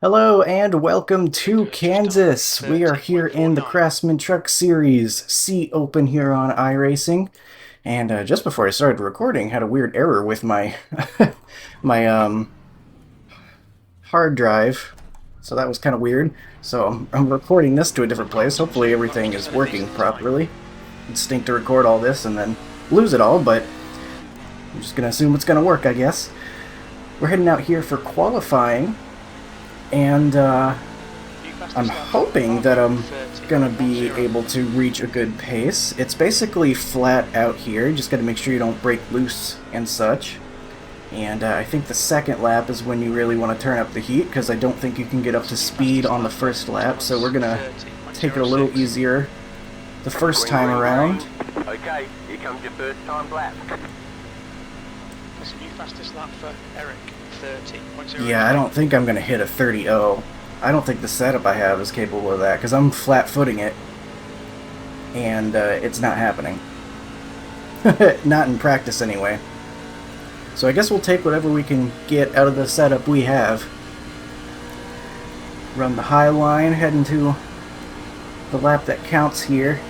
Hello and welcome to Kansas. We are here in the Craftsman Truck Series C Open here on iRacing. And just before I started recording, had a weird error with my my hard drive. So that was kind of weird. So I'm recording this to a different place. Hopefully everything is working properly. It'd stink to record all this and then lose it all, but I'm just gonna assume it's gonna work, I guess. We're heading out here for qualifying. And I'm hoping that I'm gonna be able to reach a good pace. It's basically flat out here, just gotta make sure you don't break loose and such. And I think the second lap is when you really want to turn up the heat, because I don't think you can get up to speed on the first lap, so we're gonna take it a little easier the first time around. Okay, here comes your first time lap. That's a new fastest lap for Eric, 30.0. Yeah, I don't think I'm gonna hit a 30.0. I don't think the setup I have is capable of that, because I'm flat-footing it, and it's not happening. Not in practice, anyway. So I guess we'll take whatever we can get out of the setup we have. Run the high line, head into the lap that counts here.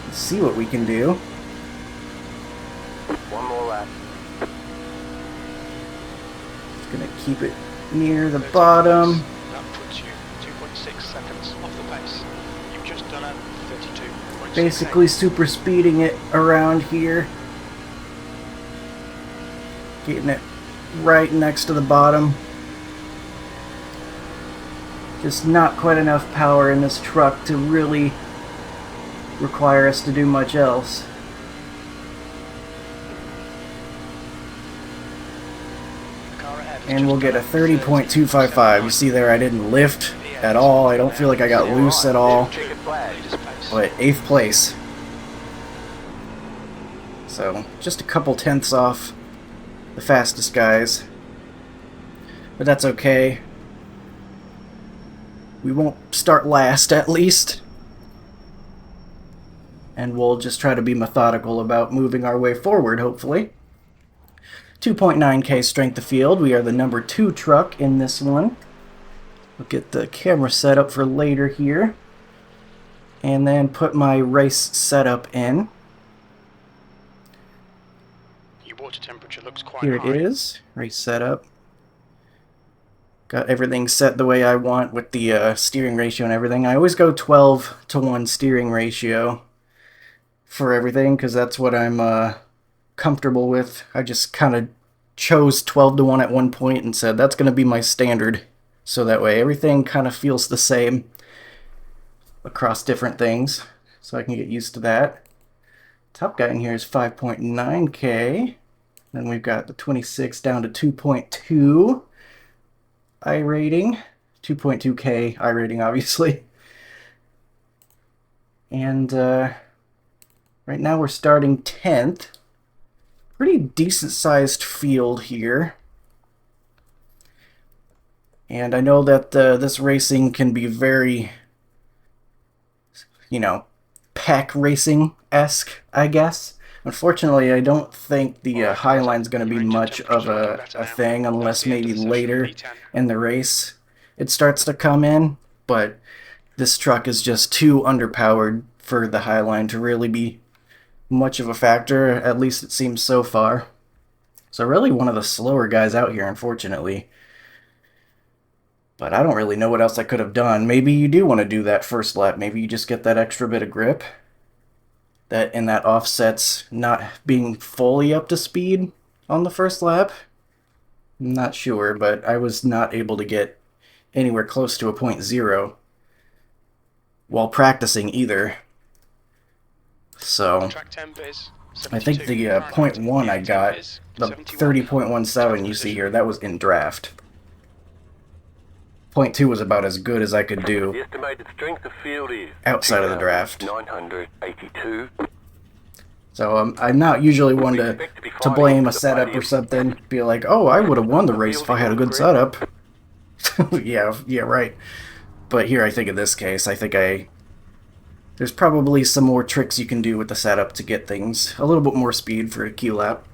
Let's see what we can do. One more lap. Just gonna keep it near the bottom. That puts you 2.6 seconds off the pace. You've just done a 32.6. Basically super speeding it around here. Getting it right next to the bottom. Just not quite enough power in this truck to really require us to do much else. And we'll get a 30.255. You see there I didn't lift at all. I don't feel like I got loose at all. But 8th place. So just a couple tenths off the fastest guys. But that's okay. We won't start last, at least. And we'll just try to be methodical about moving our way forward, hopefully. 2.9K strength of field. We are the number 2 truck in this one. We'll get the camera set up for later here. And then put my race setup in. Your water temperature looks quite Here high. it is. Race setup. Got everything set the way I want with the steering ratio and everything. I always go 12-to-1 steering ratio for everything, because that's what I'm comfortable with. I just kind of chose 12-to-1 at one point and said that's going to be my standard, so that way everything kind of feels the same across different things, so I can get used to that. Top guy in here is 5.9K. Then we've got the 26 down to 2.2 iRating, 2.2K iRating, obviously. And right now we're starting 10th. Pretty decent sized field here. And I know that this racing can be very, pack racing-esque, I guess. Unfortunately, I don't think the Highline's going to be much of a thing unless maybe later in the race it starts to come in. But this truck is just too underpowered for the Highline to really be much of a factor, at least it seems so far. So really one of the slower guys out here, unfortunately. But I don't really know what else I could have done. Maybe you do want to do that first lap. Maybe you just get that extra bit of grip. And that offsets not being fully up to speed on the first lap. I'm not sure, but I was not able to get anywhere close to a 0.0 while practicing either. So I think the 0.1 I got, the 30.17 you see here, that was in draft. 0.2 was about as good as I could do The estimated strength of field is outside of the draft. 982. So I'm not usually one to blame a setup or something. Be like, oh, I would have won the race if I had a good setup. yeah, right. But here, I think in this case, I think there's probably some more tricks you can do with the setup to get things a little bit more speed for a Q lap.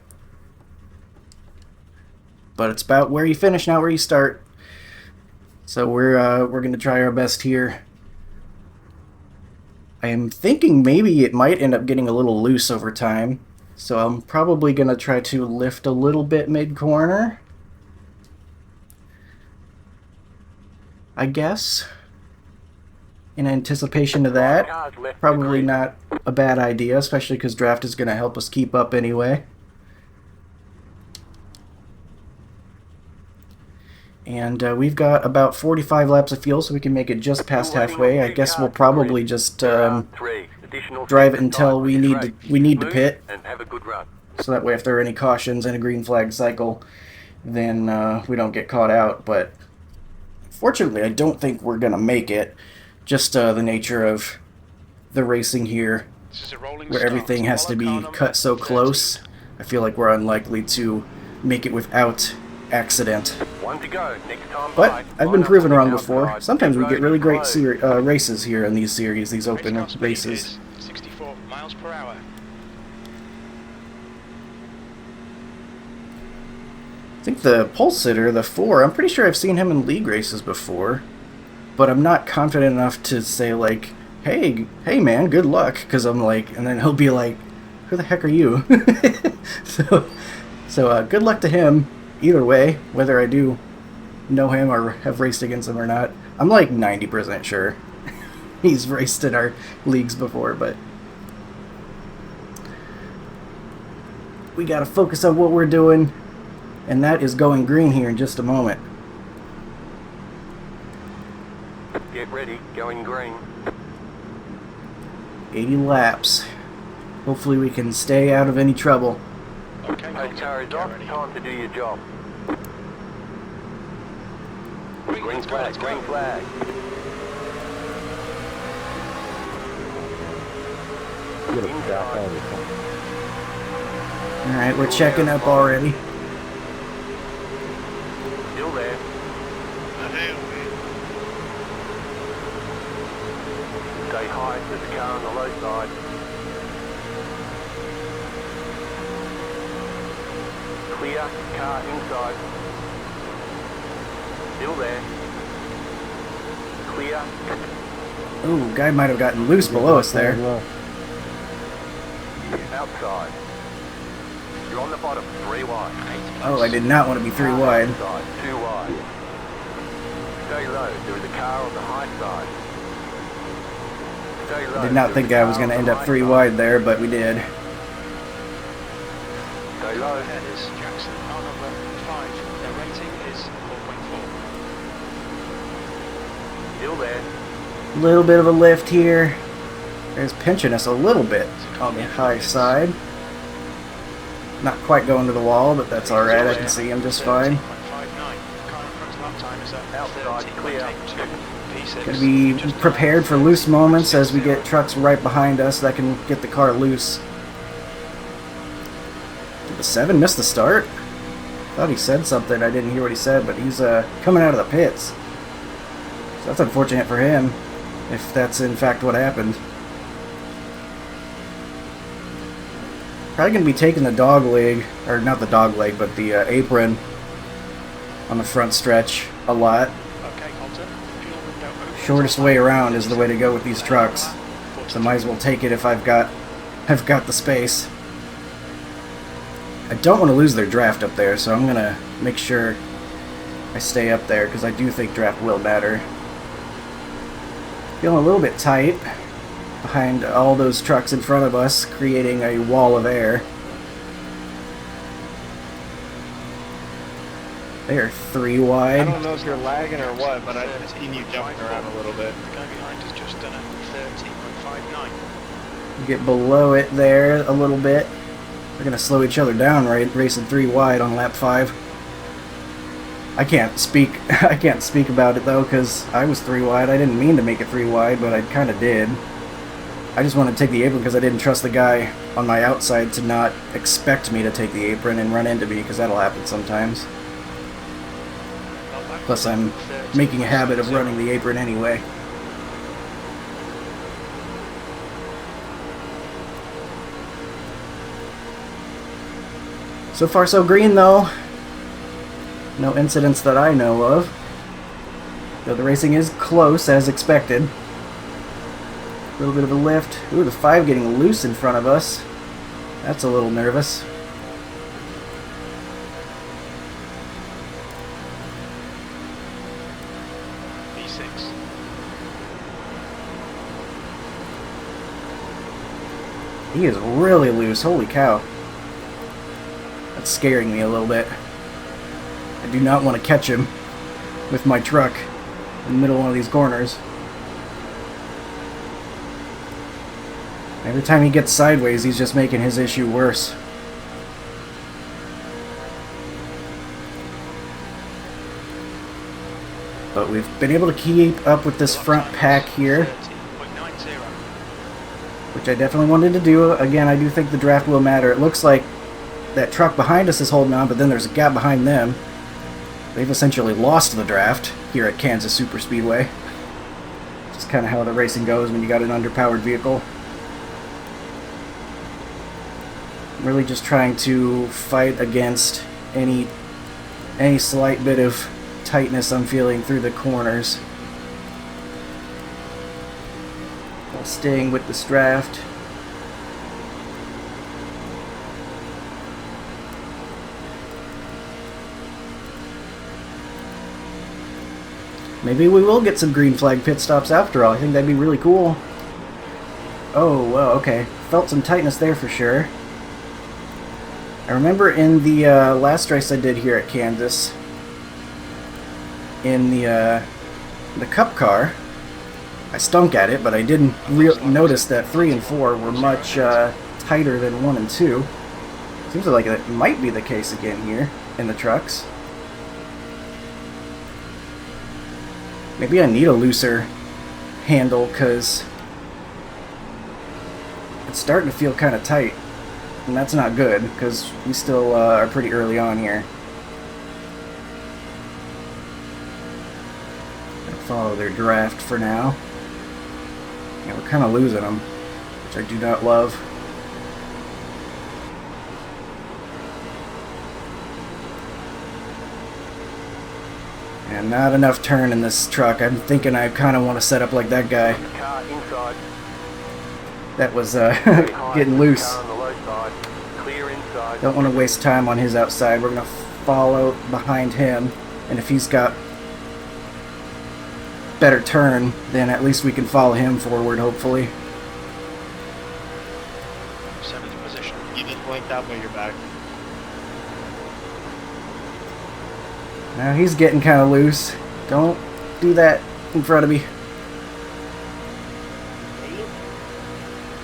But it's about where you finish, not where you start. So we're gonna try our best here. I am thinking maybe it might end up getting a little loose over time, so I'm probably gonna try to lift a little bit mid-corner, I guess, in anticipation of that. Cars left the Probably grid. not a bad idea, especially because draft is gonna help us keep up anyway. And we've got about 45 laps of fuel, so we can make it just past Still waiting halfway. on I two guess we'll cars to probably grid. just There are 3 additional drive it sector until tyres we for this need race. to Smooth pit. and have a good run. So that way, if there are any cautions in a green flag cycle, then we don't get caught out. But fortunately, I don't think we're gonna make it. Just the nature of the racing here, This is a rolling where start. everything has to Follow car be number cut so 13. close. I feel like we're unlikely to make it without accident. 1 to go. Next time But by. I've Line been up proven on the wrong before. outside. Sometimes we Pit get road really is great closed. races here in these series, these Race open car speed races. is 64 miles per hour. I think the pole sitter, the 4, I'm pretty sure I've seen him in league races before, but I'm not confident enough to say, like, hey man, good luck, because I'm like, and then he'll be like, who the heck are you? So good luck to him, either way, whether I do know him or have raced against him or not. I'm like 90% sure he's raced in our leagues before, but we gotta focus on what we're doing, and that is going green here in just a moment. Get ready. Going green. 80 laps. Hopefully we can stay out of any trouble. Okay, Those car is off. Time to do your job. Green let's go, flag. let's go. Green flag. Inside. Alright, we're checking up already. Still there. Stay high. There's a car on the low side. Clear. Car inside. Still there. Clear. Ooh, guy might have gotten loose below us there. Outside. You're on the bottom. 3 wide. Oh, I did not want to be 3 wide. Outside. 2 wide. Stay low. There is a car on the high side. Stay low. I did not think I was going to end up 3 wide there, but we did. Stay low. Ahead is Jackson, car number 5. Their rating is 4.4. Still there. Little bit of a lift here. There's pinching us a little bit on the high side. Not quite going to the wall, but that's alright. I can see him just fine. 13.59. Car in front's lap time is at Outside, clear. 13.82. Gotta be Just prepared for loose moments as we get trucks right behind us that can get the car loose. Did the 7 miss the start? Thought he said something. I didn't hear what he said, but he's coming out of the pits. So that's unfortunate for him, if that's in fact what happened. Probably going to be taking the dog leg, or not the dog leg, but the apron on the front stretch a lot. Okay, Holton. Fuel window open. Shortest way around is the way to go with these trucks. So might as well take it if I've got the space. I don't want to lose their draft up there, so I'm going to make sure I stay up there, because I do think draft will matter. Feeling a little bit tight behind all those trucks in front of us, creating a wall of air. They are 3 I wide. don't know if you're lagging or what, but I've seen you jumping around a little bit. The guy behind has just done a 13.59. Get below it there a little bit. We're gonna slow each other down, right? Racing 3 wide on lap 5. I can't speak about it though, because I was 3 wide. I didn't mean to make it 3 wide, but I kind of did. I just wanted to take the apron because I didn't trust the guy on my outside to not expect me to take the apron and run into me, because that'll happen sometimes. Plus, I'm making a habit of running the apron anyway. So far, so green though. No incidents that I know of. Though the racing is close as expected. A little bit of a lift. Ooh, the 5 getting loose in front of us. That's a little nervous. V6. He is really loose. Holy cow. That's scaring me a little bit. I do not want to catch him with my truck in the middle of one of these corners. Every time he gets sideways, he's just making his issue worse. But we've been able to keep up with this front pack here, 30.90. which I definitely wanted to do. Again, I do think the draft will matter. It looks like that truck behind us is holding on, but then there's a gap behind them. They've essentially lost the draft here at Kansas Superspeedway. Just kind of how the racing goes when you got an underpowered vehicle. I'm really just trying to fight against any slight bit of tightness I'm feeling through the corners. While staying with this draft. Maybe we will get some green flag pit stops after all. I think that'd be really cool. Oh, well, okay. Felt some tightness there for sure. I remember in the last race I did here at Kansas, in the Cup car, I stunk at it, but I didn't notice that 3 and 4 were much tighter than 1 and 2. Seems like it might be the case again here in the trucks. Maybe I need a looser handle because it's starting to feel kind of tight. And that's not good because we still are pretty early on here. I'll follow their draft for now. Yeah, we're kind of losing them, which I do not love. And not enough turn in this truck. I'm thinking I kind of want to set up like that guy. Car inside. That was Very high. getting loose. Car on the low side. Clear inside. Don't want to waste time on his outside. We're going to follow behind him. And if he's got better turn, then at least we can follow him forward, hopefully. 7th position. You just blinked out by your back. Now he's getting kind of loose. Don't do that in front of me.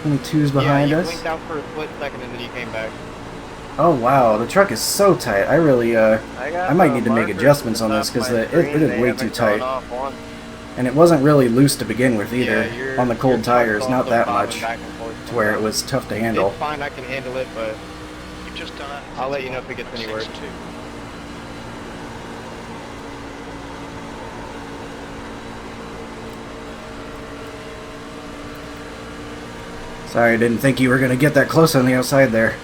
Only 2's behind yeah, you us. blinked out for a split second and then you came back. Oh wow, the truck is so tight. I really, I might need to make adjustments on this because it is way too tight. And it wasn't really loose to begin with either. Yeah, on the cold tires, not that much, back and forth to where it was tough to handle. It's fine, I can handle it, but You've just done it. I'll let you know if it gets any worse. 6.2. Sorry, I didn't think you were going to get that close on the outside there.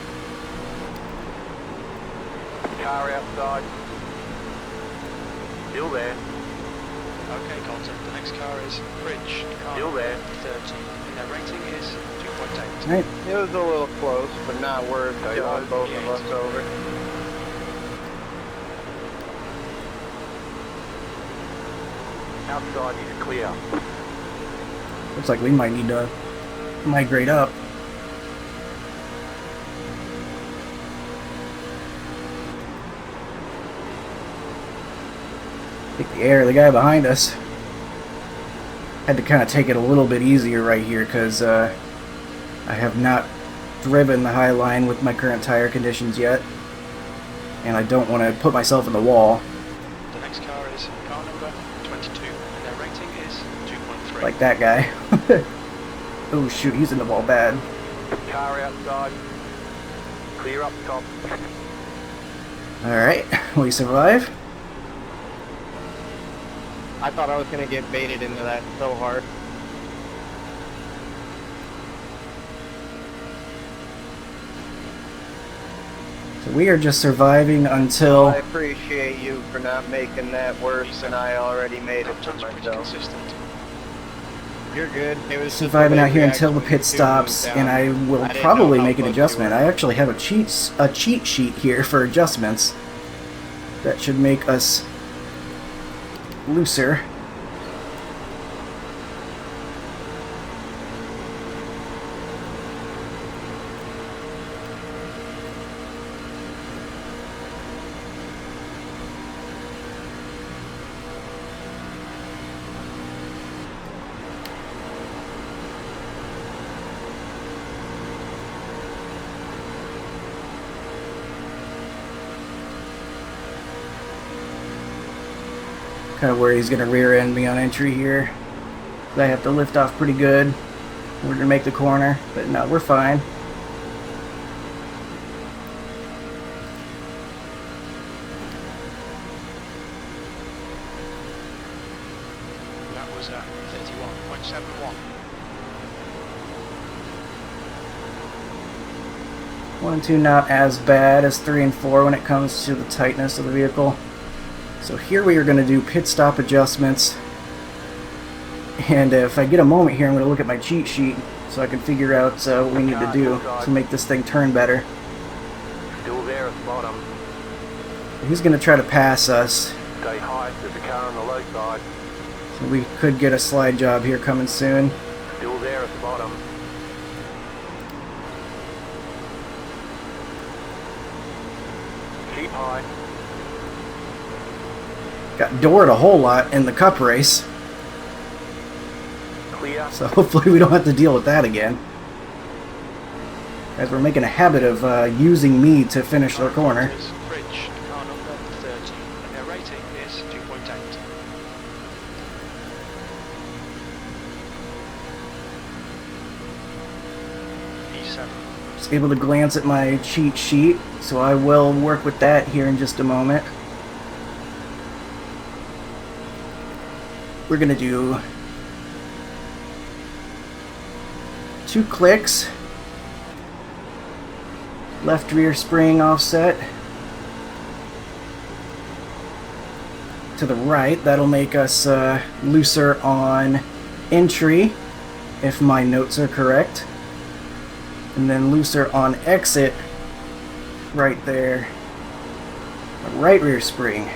Car outside. Still there. Okay, Colton. The next car is Bridge. Car Still there. 30. And their rating is 2.8. Right. it was a little close, but not worth Okay, killing both of us over. Outside is clear. Looks like we might need to migrate up. Take the air, the guy behind us. Had to kind of take it a little bit easier right here because I have not driven the high line with my current tire conditions yet. And I don't want to put myself in the wall The next car is car number 22. And their rating is 2.3. like that guy. Oh shoot, he's in the wall bad. Car outside. Clear up top. Alright, we survive. I thought I was going to get baited into that so hard. So we are just surviving I until... appreciate you for not making that worse than I already made it for Uptime's pretty myself. consistent. You're good. It was just the surviving way out here we until the actually pit two stops, moved and down. I will I didn't probably know how make an close you adjustment. were. I actually have a cheat sheet here for adjustments that should make us looser. Kind of where he's going to rear end me on entry here. I have to lift off pretty good. We're going to make the corner, but no, we're fine. That was at 31.71. 1 and 2 not as bad as 3 and 4 when it comes to the tightness of the vehicle. So here we are going to do pit stop adjustments. And if I get a moment here, I'm going to look at my cheat sheet so I can figure out what we need to do to make this thing turn better. Still there at the bottom. He's going to try to pass us, Stay high, there's a car on the low side. so we could get a slide job here coming soon. Still there at the bottom. Keep high. Got doored a whole lot in the cup race, Clear. so hopefully we don't have to deal with that again. Guys, we're making a habit of using me to finish their corner. Bridge, car number 30, and their rating is 2.8. E7. Just able to glance at my cheat sheet, so I will work with that here in just a moment. We're gonna do 2 clicks, left rear spring offset to the right. That'll make us looser on entry, if my notes are correct, and then looser on exit right there. Right rear spring.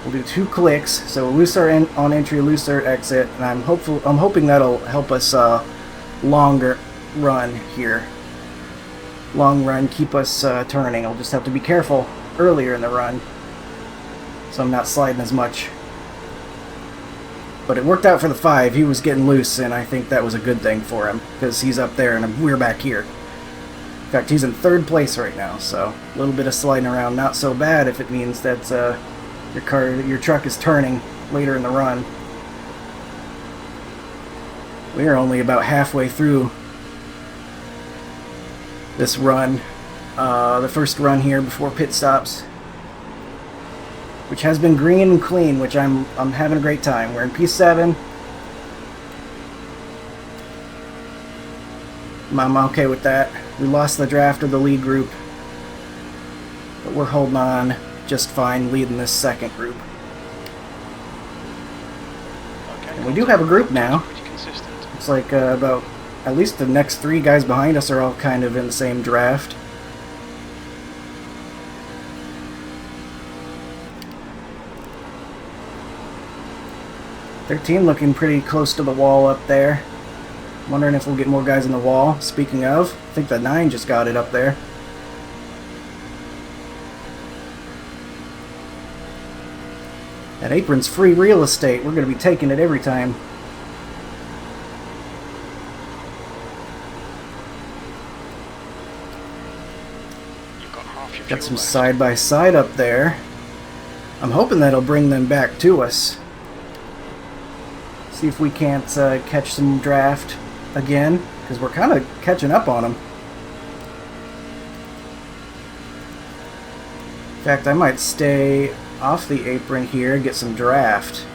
We'll do 2 clicks, so looser on entry, looser exit, and I'm hoping that'll help us longer run here. Long run, keep us turning. I'll just have to be careful earlier in the run, so I'm not sliding as much. But it worked out for the 5. He was getting loose, and I think that was a good thing for him, because he's up there and we're back here. In fact, he's in 3rd place right now, so a little bit of sliding around, not so bad if it means that your truck is turning later in the run. We are only about halfway through this run, the first run here before pit stops, which has been green and clean, which I'm having a great time. We're in P7. I'm okay with that. We lost the draft of the lead group, but we're holding on just fine, leading this second group. Okay, And we do have a group now. pretty consistent. It's like about at least the next 3 guys behind us are all kind of in the same draft. "13" looking pretty close to the wall up there. Wondering if we'll get more guys in the wall. Speaking of, I think the 9 just got it up there. That apron's free real estate. We're going to be taking it every time. You've got half your Got fuel some left. side-by-side up there. I'm hoping that'll bring them back to us. See if we can't catch some draft again, because we're kind of catching up on them. In fact, I might stay off the apron here, get some draft.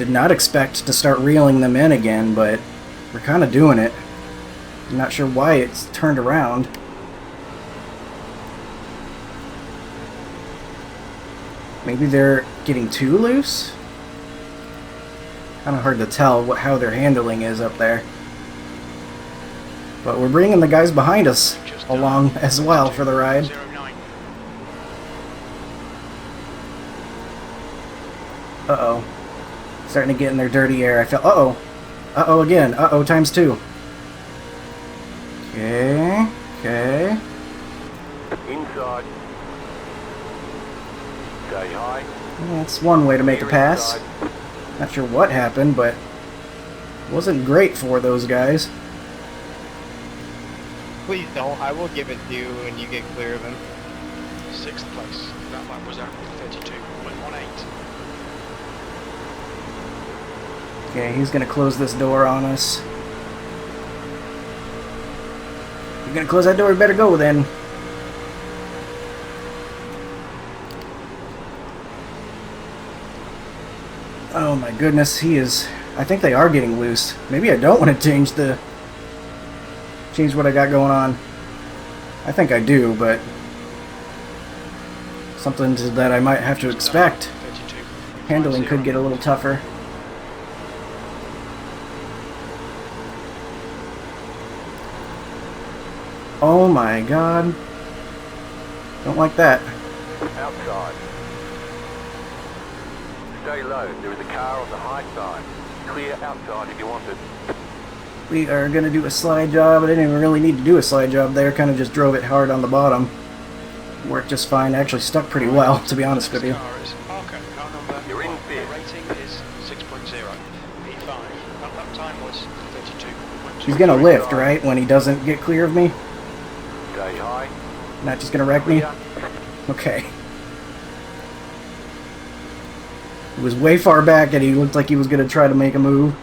Did not expect to start reeling them in again, but we're kind of doing it. I'm not sure why it's turned around. Maybe they're getting too loose? Kind of hard to tell how their handling is up there. But we're bringing the guys behind us along as well for the ride. 09. Uh-oh. Starting to get in their dirty air. I feel... Uh-oh. Uh-oh again. Uh-oh times 2. Okay. Okay. Inside. Stay high. That's one way to make a Clear pass. inside. Not sure what happened, but it wasn't great for those guys. Please don't. I will give it to you when you get clear of him. 6th place. That lap was at 32.18. Okay, he's gonna close this door on us. You're gonna close that door, you better go then. Oh my goodness, he is... I think they are getting loose. Maybe I don't want to change what I got going on. I think I do, but something that I might have to expect. 32. Handling could get a little tougher. Oh my god. Don't like that. Outside. Stay low. There is a car on the high side. Clear outside if you want it. We are going to do a slide job. I didn't even really need to do a slide job there. Kind of just drove it hard on the bottom. Worked just fine. Actually stuck pretty well, to be honest with you. Car is Parker. Car number You're in 1. fifth. The rating is 6.0. P5. That lap time was 32.2. He's going to lift, right, when he doesn't get clear of me? Stay high. Not just going to wreck me? Clear. Okay. He was way far back and he looked like he was going to try to make a move.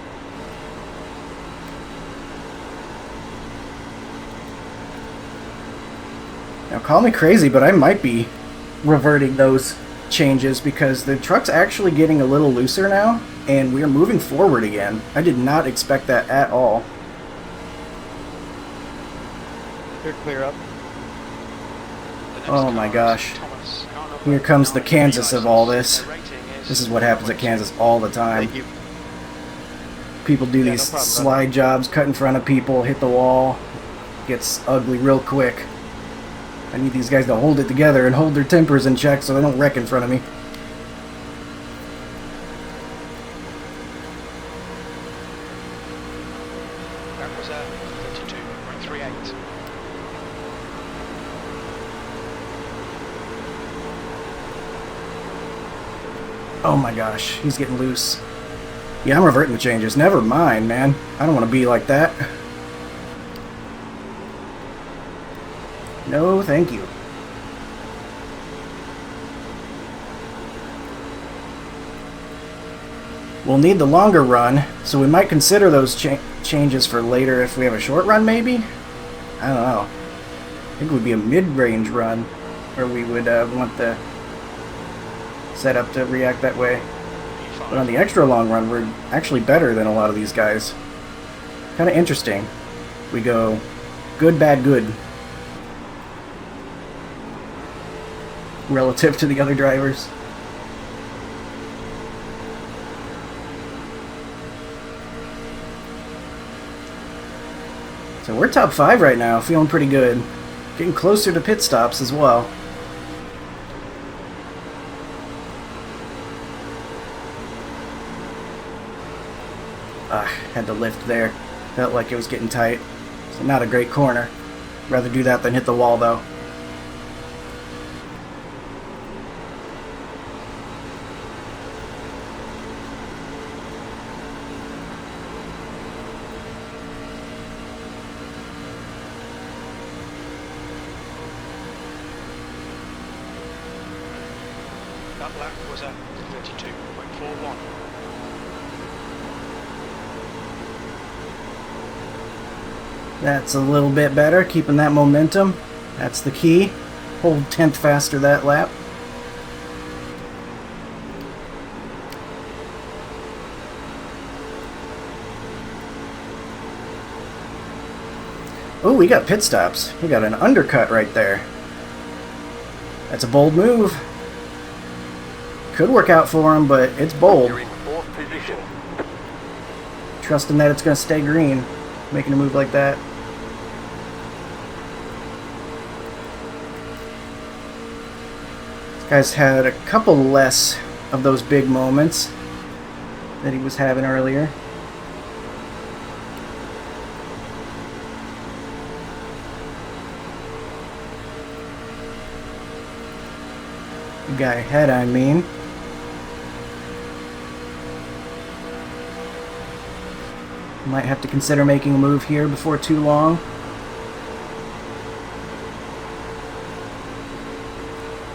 Now call me crazy, but I might be reverting those changes because the truck's actually getting a little looser now and we're moving forward again. I did not expect that at all. You're clear up. The next Oh car my is gosh. Thomas. Car number Here comes the 9. Kansas of all this. Their rating This is what happens at Kansas all the time. Thank you. People do Yeah, these no problem, slide jobs, cut in front of people, hit the wall. Gets ugly real quick. I need these guys to hold it together and hold their tempers in check so they don't wreck in front of me. That was at 32.38. Oh my gosh, he's getting loose. Yeah, I'm reverting the changes. Never mind, man. I don't want to be like that. No, thank you. We'll need the longer run, so we might consider those changes for later if we have a short run, maybe? I don't know. I think it would be a mid-range run where we would want the setup to react that way. But on the extra long run, we're actually better than a lot of these guys. Kind of interesting. We go good, bad, good. Relative to the other drivers. So we're top 5 right now, feeling pretty good. Getting closer to pit stops as well. Had to lift there. Felt like it was getting tight. So not a great corner. Rather do that than hit the wall though. That lap was at 32.41. That's a little bit better, keeping that momentum. That's the key. Hold 10th faster that lap. Oh, we got pit stops. We got an undercut right there. That's a bold move. Could work out for him, but it's bold. You're in fourth position. Trusting that it's going to stay green, making a move like that. This guy's had a couple less of those big moments that he was having earlier. The guy ahead, I mean. Might have to consider making a move here before too long.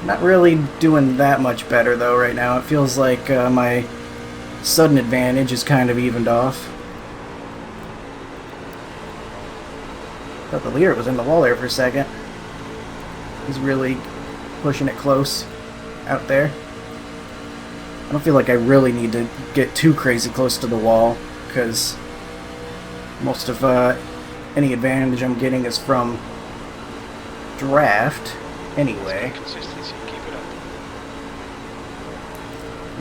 Not really doing that much better though right now. It feels like my sudden advantage is kind of evened off. Thought the leader was in the wall there for a second. He's really pushing it close out there. I don't feel like I really need to get too crazy close to the wall, because most of any advantage I'm getting is from draft anyway. Consistency, keep it up.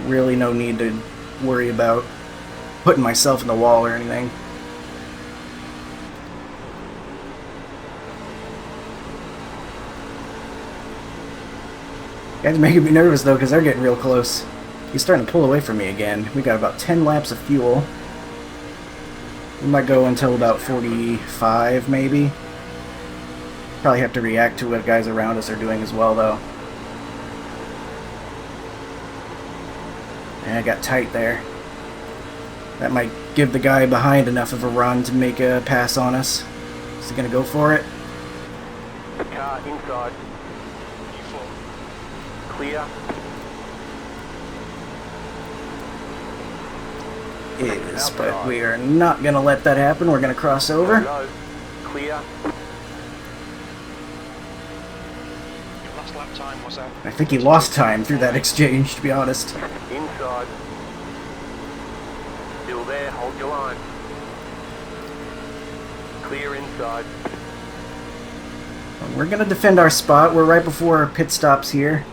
Really no need to worry about putting myself in the wall or anything. Guys making me nervous though, because they're getting real close. He's starting to pull away from me again. We got about 10 laps of fuel. We might go until about 45 maybe. Probably have to react to what guys around us are doing as well though. And I got tight there. That might give the guy behind enough of a run to make a pass on us. Is he gonna go for it? Car inside. U4. Clear. Is, but we are not gonna let that happen. We're gonna cross over. Low. Clear. Your last lap time was at... I think he lost time through that exchange, to be honest. Inside. Still there. Hold your line. Clear inside. We're gonna defend our spot. We're right before our pit stops here.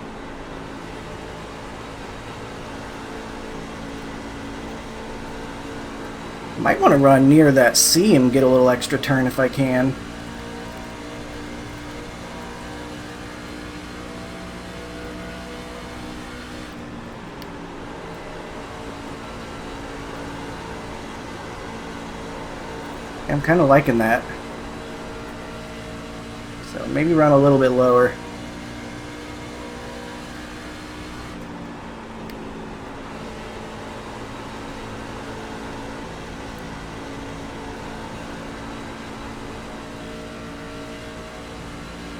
Might want to run near that seam, get a little extra turn if I can. I'm kind of liking that. So maybe run a little bit lower.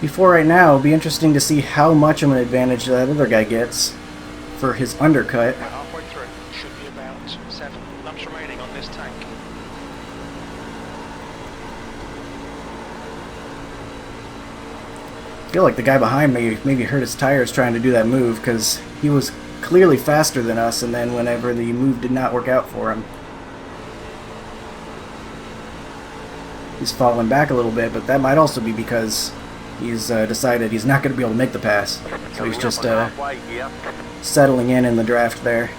Before right now, it'll be interesting to see how much of an advantage that other guy gets for his undercut. We're halfway through. Should be about 7 laps remaining on this tank. I feel like the guy behind me maybe hurt his tires trying to do that move, because he was clearly faster than us, and then whenever the move did not work out for him, he's falling back a little bit, but that might also be because he's decided he's not going to be able to make the pass. So he's just halfway here. settling in the draft there.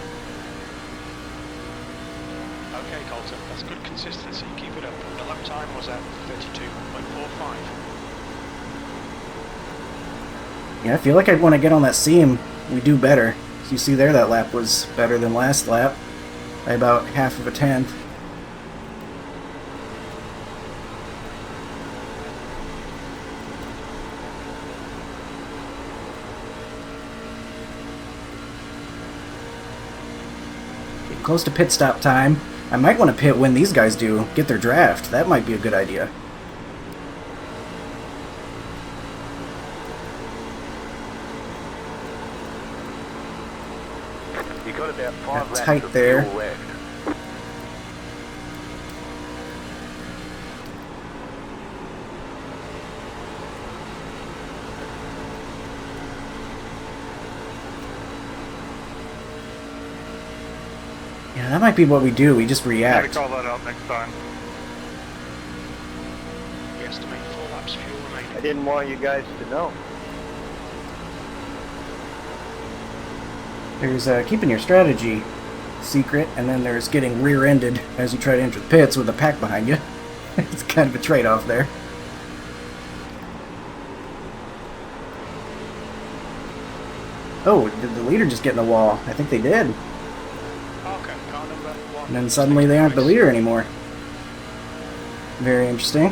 Okay, Colton, that's good consistency. Keep it up. The lap time was at 32.45. Yeah, I feel like when I get on that seam, we do better. So you see there, that lap was better than last lap by about half of a tenth. Getting close to pit stop time. I might want to pit when these guys do get their draft. That might be a good idea. You got about 5 Got laps tight of there. fuel left. Yeah, that might be what we do. We just Gotta react. call that out next time. Yeah, estimate 4 laps fuel remaining. I didn't want you guys to know. There's keeping your strategy secret, and then there's getting rear-ended as you try to enter the pits with a pack behind you. It's kind of a trade-off there. Oh, did the leader just get in the wall? I think they did. Parker, car number 1. And then suddenly they aren't the leader anymore. Very interesting.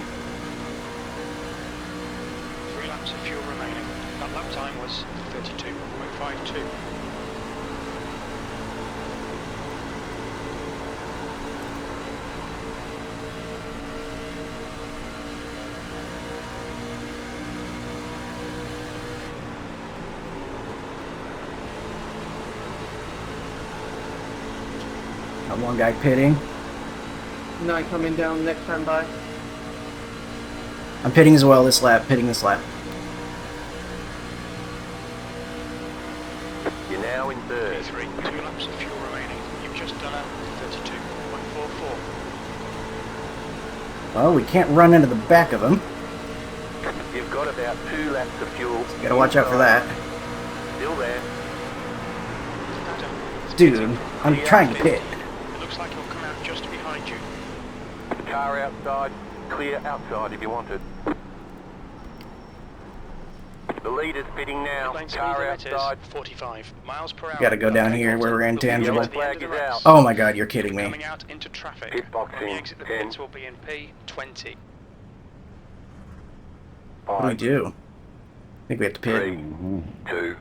3 laps of fuel remaining. That lap time was 32.52. Got one guy pitting. Not coming down next time by. I'm pitting as well this lap, pitting this lap. You're now in third. P3, 2 laps of fuel remaining. You've just done a 32.44. Well, we can't run into the back of him. You've got about 2 laps of fuel. Gotta watch out for that. Still there. Dude, I'm trying to pit. It looks like he'll come out just behind you. Car outside. Clear outside if you want it. The leader's pitting now. Lane speed Car limit is outside. 45 miles per hour. Gotta go down here where we're intangible. Yellow flag is out. Oh my god, you're kidding me. Coming out into traffic. Pit box When we in exit the 10. pits, will be in P20. What do we 5, do? I think we have to pit. 3, 2,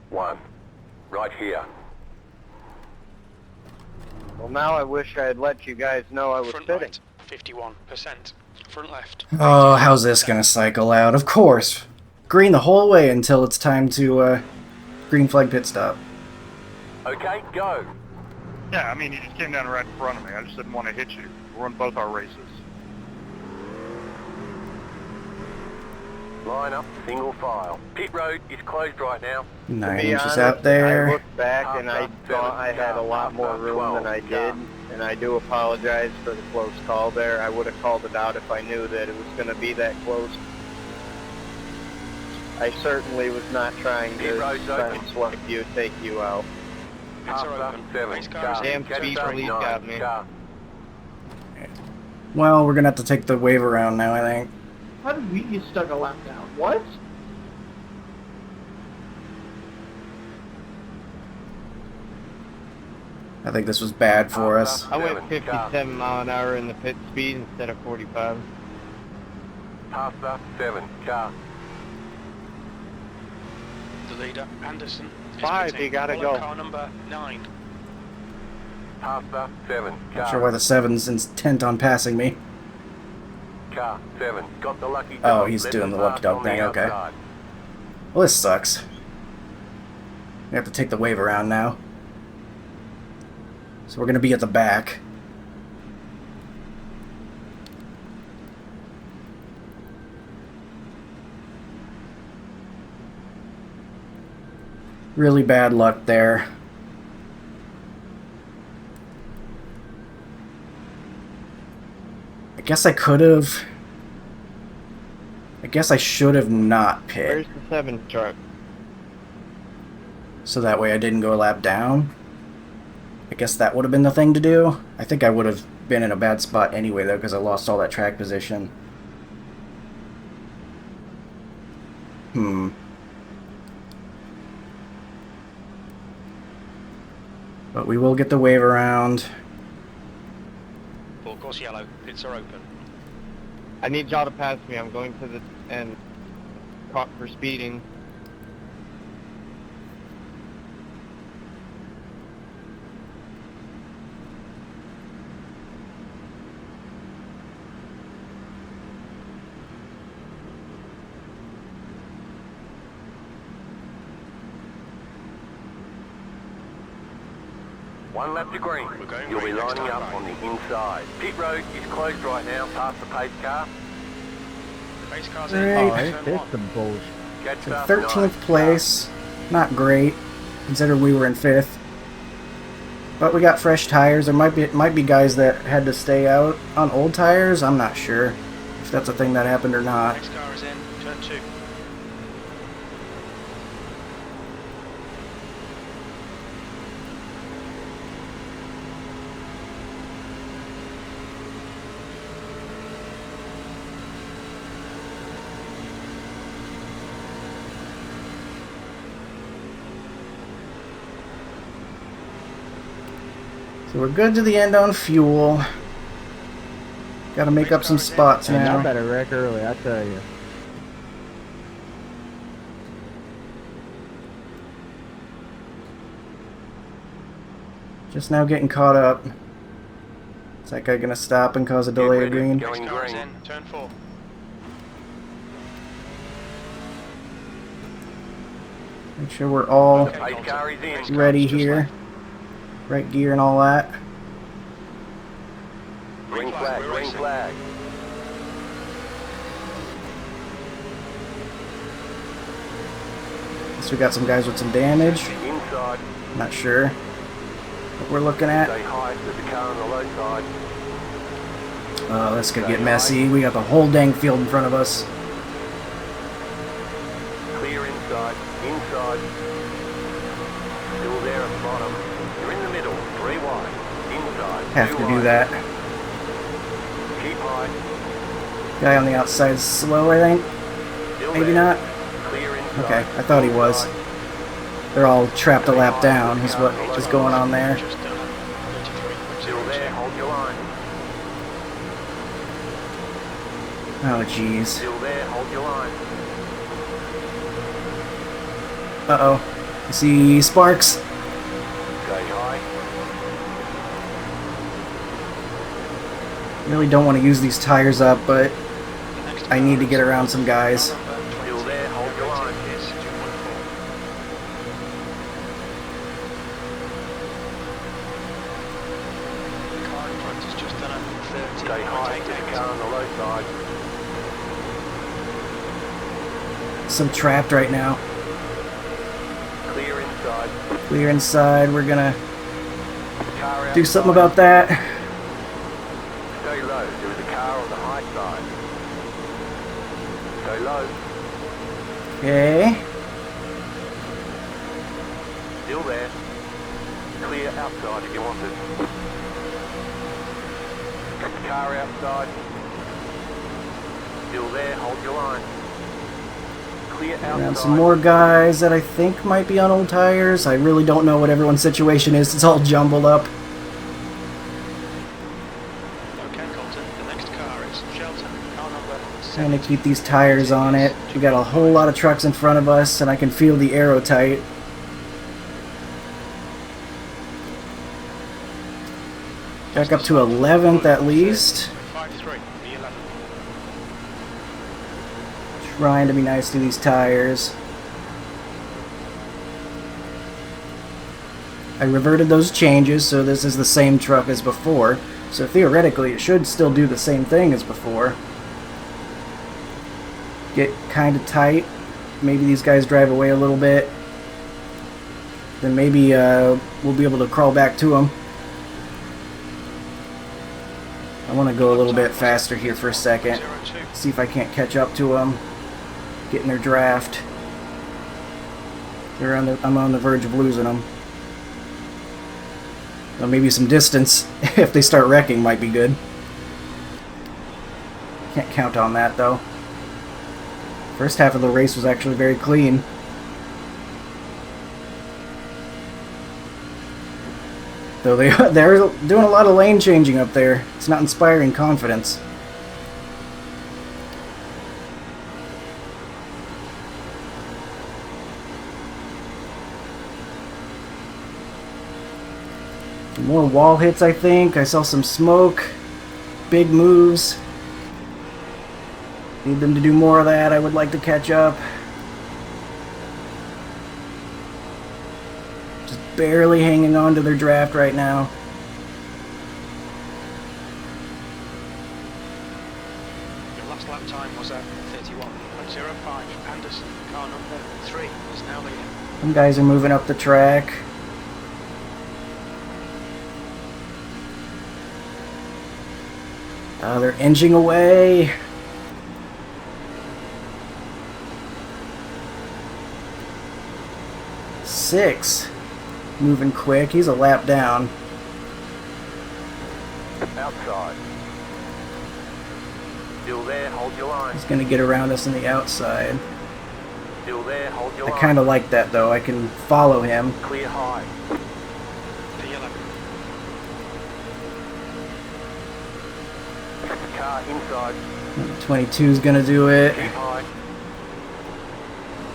1. Right here. Well, now I wish I had let you guys know I was Front fitting. right, 51%. Front left. Oh, how's this gonna cycle out? Of course. Green the whole way until it's time to, green flag pit stop. Okay, go. Yeah, I mean, you just came down right in front of me. I just didn't want to hit you. We're on both our races. Line up, single file. Pit road is closed right now. 9 To be inches honest, out there. I looked back and I thought I had a lot more room than I did, and I do apologize for the close call there. I would have called it out if I knew that it was going to be that close. I certainly was not trying Pit to road's open. swipe you, take you out. Pits are Half open. 7, Race car. cars Damn in. speed Catch police 9, got me. car. Well, we're gonna have to take the wave around now, I think. How did we get stuck a lap down? What? I think this was bad for us. I went 7, car. 57 mile an hour in the pit speed instead of 45. Pasta 7, car. The leader, Anderson. is 5, pitting. you gotta Follow go. Car number 9. Pasta 7, car. Not sure why the 7's intent on passing me. Car 7, got the lucky dog. Oh, he's Let doing them the lucky pass dog on the thing, okay. outside. Well, this sucks. We have to take the wave around now. So we're gonna be at the back. Really bad luck there. I guess I could have. I guess I should have not Where's pit. the 7 truck? So that way I didn't go a lap down. I guess that would have been the thing to do. I think I would have been in a bad spot anyway, though, because I lost all that track position. But we will get the wave around. Full course yellow. Pits are open. I need y'all to pass me. I'm going to the end. Caught for speeding. One lap to green. We're going You'll be green next lining time up right. on the inside. Pit road is closed right now, past the pace car. Race cars Right. in. Turn one. Catch So up, 13th 9, place. Not great, considering we were in 5th. But we got fresh tires. There might be guys that had to stay out on old tires. I'm not sure. if that's a thing that happened or not. Next car is in, turn 2. So we're good to the end on fuel. Gotta make up some spots And I now. better wreck early, I tell you. Just now getting caught up. Is that guy gonna stop and cause a delay of green? Next car is in, turn 4. Make sure we're all Okay, Pace car is in. Next car ready is just here. left. Right gear and all that. Green flag, we're green racing. flag. Guess we got some guys with some damage. Inside, Not sure what we're looking at. stay high, there's a car on the low side. Oh, this could get messy. We got the whole dang field in front of us. Clear inside, inside. Still there at the bottom. You're in the middle, 3 wide. Inside, Have 2 to do wide. that. Keep high, Guy on the outside is slow, I think. still Maybe there. not. Clear inside. Okay, I thought he was. They're all trapped a lap down, is what is going on there. Just done at Still there, 33.02. hold your line. Oh, jeez. Still there, hold your line. Uh-oh. You see sparks? Stay high. Really don't want to use these tires up, but The next I car need to is get around some guys. car number 20. Still there, hold your line. Rating is 2.4. The car in front is just done at Stay high, there's a car 30.88. on the low side. Some trapped right now. Clear inside. Clear inside. We're gonna Car do something outside. about that. Stay low, there is a car on the high side. Stay low. Okay. Still there. Clear outside if you want it. Car outside. Still there, hold your line. Clear outside. Around some more guys that I think might be on old tires. I really don't know what everyone's situation is. It's all jumbled up. Okay, Colton, the next car is Shelton, car number Trying to keep these tires on it. We got a whole lot of trucks in front of us, and I can feel the aero tight. Back up to 11th at least. 5-3, the 11. Trying to be nice to these tires. I reverted those changes, so this is the same truck as before. So theoretically, it should still do the same thing as before. Get kind of tight. Maybe these guys drive away a little bit. Then maybe we'll be able to crawl back to them. I want to go a little bit faster here for a second. 02. See if I can't catch up to them. Get in their draft. They're on the, I'm on the verge of losing them. Well, maybe some distance, if they start wrecking, might be good. Can't count on that, though. First half of the race was actually very clean. Though they're doing a lot of lane changing up there. It's not inspiring confidence. More wall hits, I think. I saw some smoke. Big moves. Need them to do more of that. I would like to catch up. Just barely hanging on to their draft right now. Your last lap time was at 31.05. Anderson, car number 3, is now leading. Some guys are moving up the track. They're inching away. 26. Moving quick. He's a lap down. Outside. Still there, hold your line. He's going to get around us on the outside. Still there, hold your I line. kind of like that, though. I can follow him. Clear high. The yellow. Car inside. 22's going to do it. Keep high.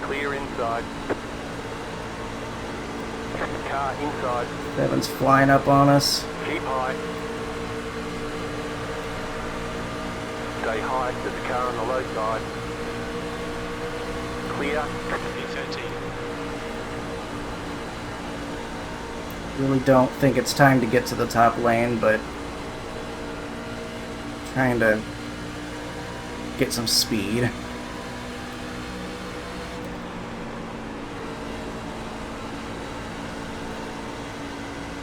Clear inside. Car inside. 7's flying up on us. Keep high. Stay high. There's a car on the low side. Clear. P13. Really don't think it's time to get to the top lane, but trying to get some speed.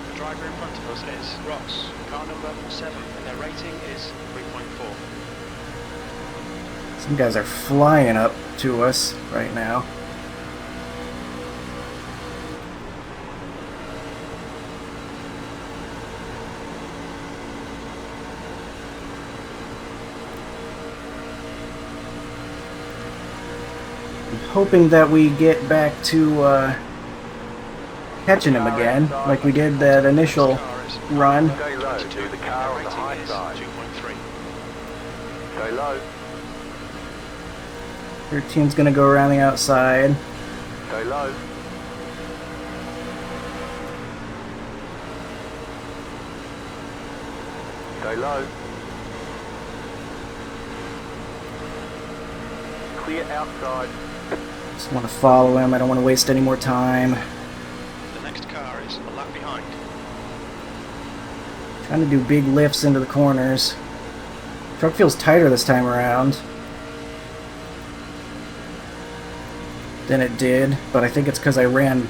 The driver in front of us is Ross, car number 7, and their rating is 3.4. Some guys are flying up to us right now. I'm hoping that we get back to catching him again, like we did that initial run. Stay low. Do the car on the high Rating is side. 2.3. Stay low. 13's gonna go around the outside. Stay low. Stay low. Clear outside. Just want to follow him. I don't want to waste any more time. The next car is a lap behind. Trying to do big lifts into the corners. Truck feels tighter this time around than it did, but I think it's because I ran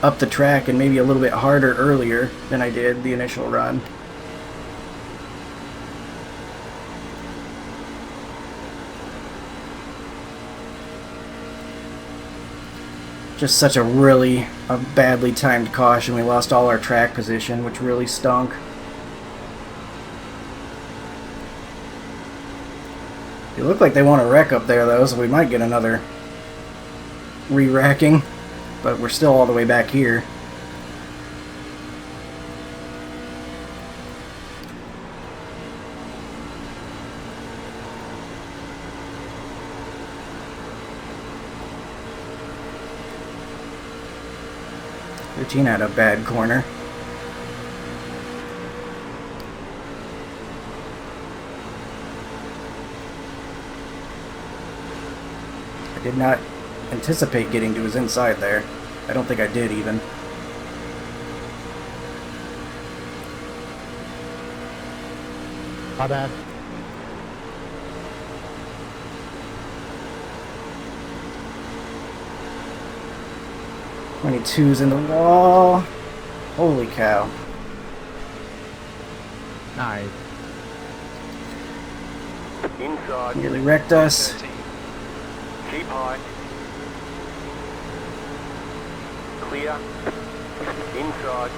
up the track and maybe a little bit harder earlier than I did the initial run. Just such a badly timed caution. We lost all our track position, which really stunk. They look like they want to wreck up there, though, so we might get another re-racking, but we're still all the way back here. Thirteen had a bad corner. I did not anticipate getting to his inside there. I don't think I did even. My bad. "22's in the wall." Holy cow. Nice. Inside. Nearly wrecked us. 13. Keep high. Clear. Inside.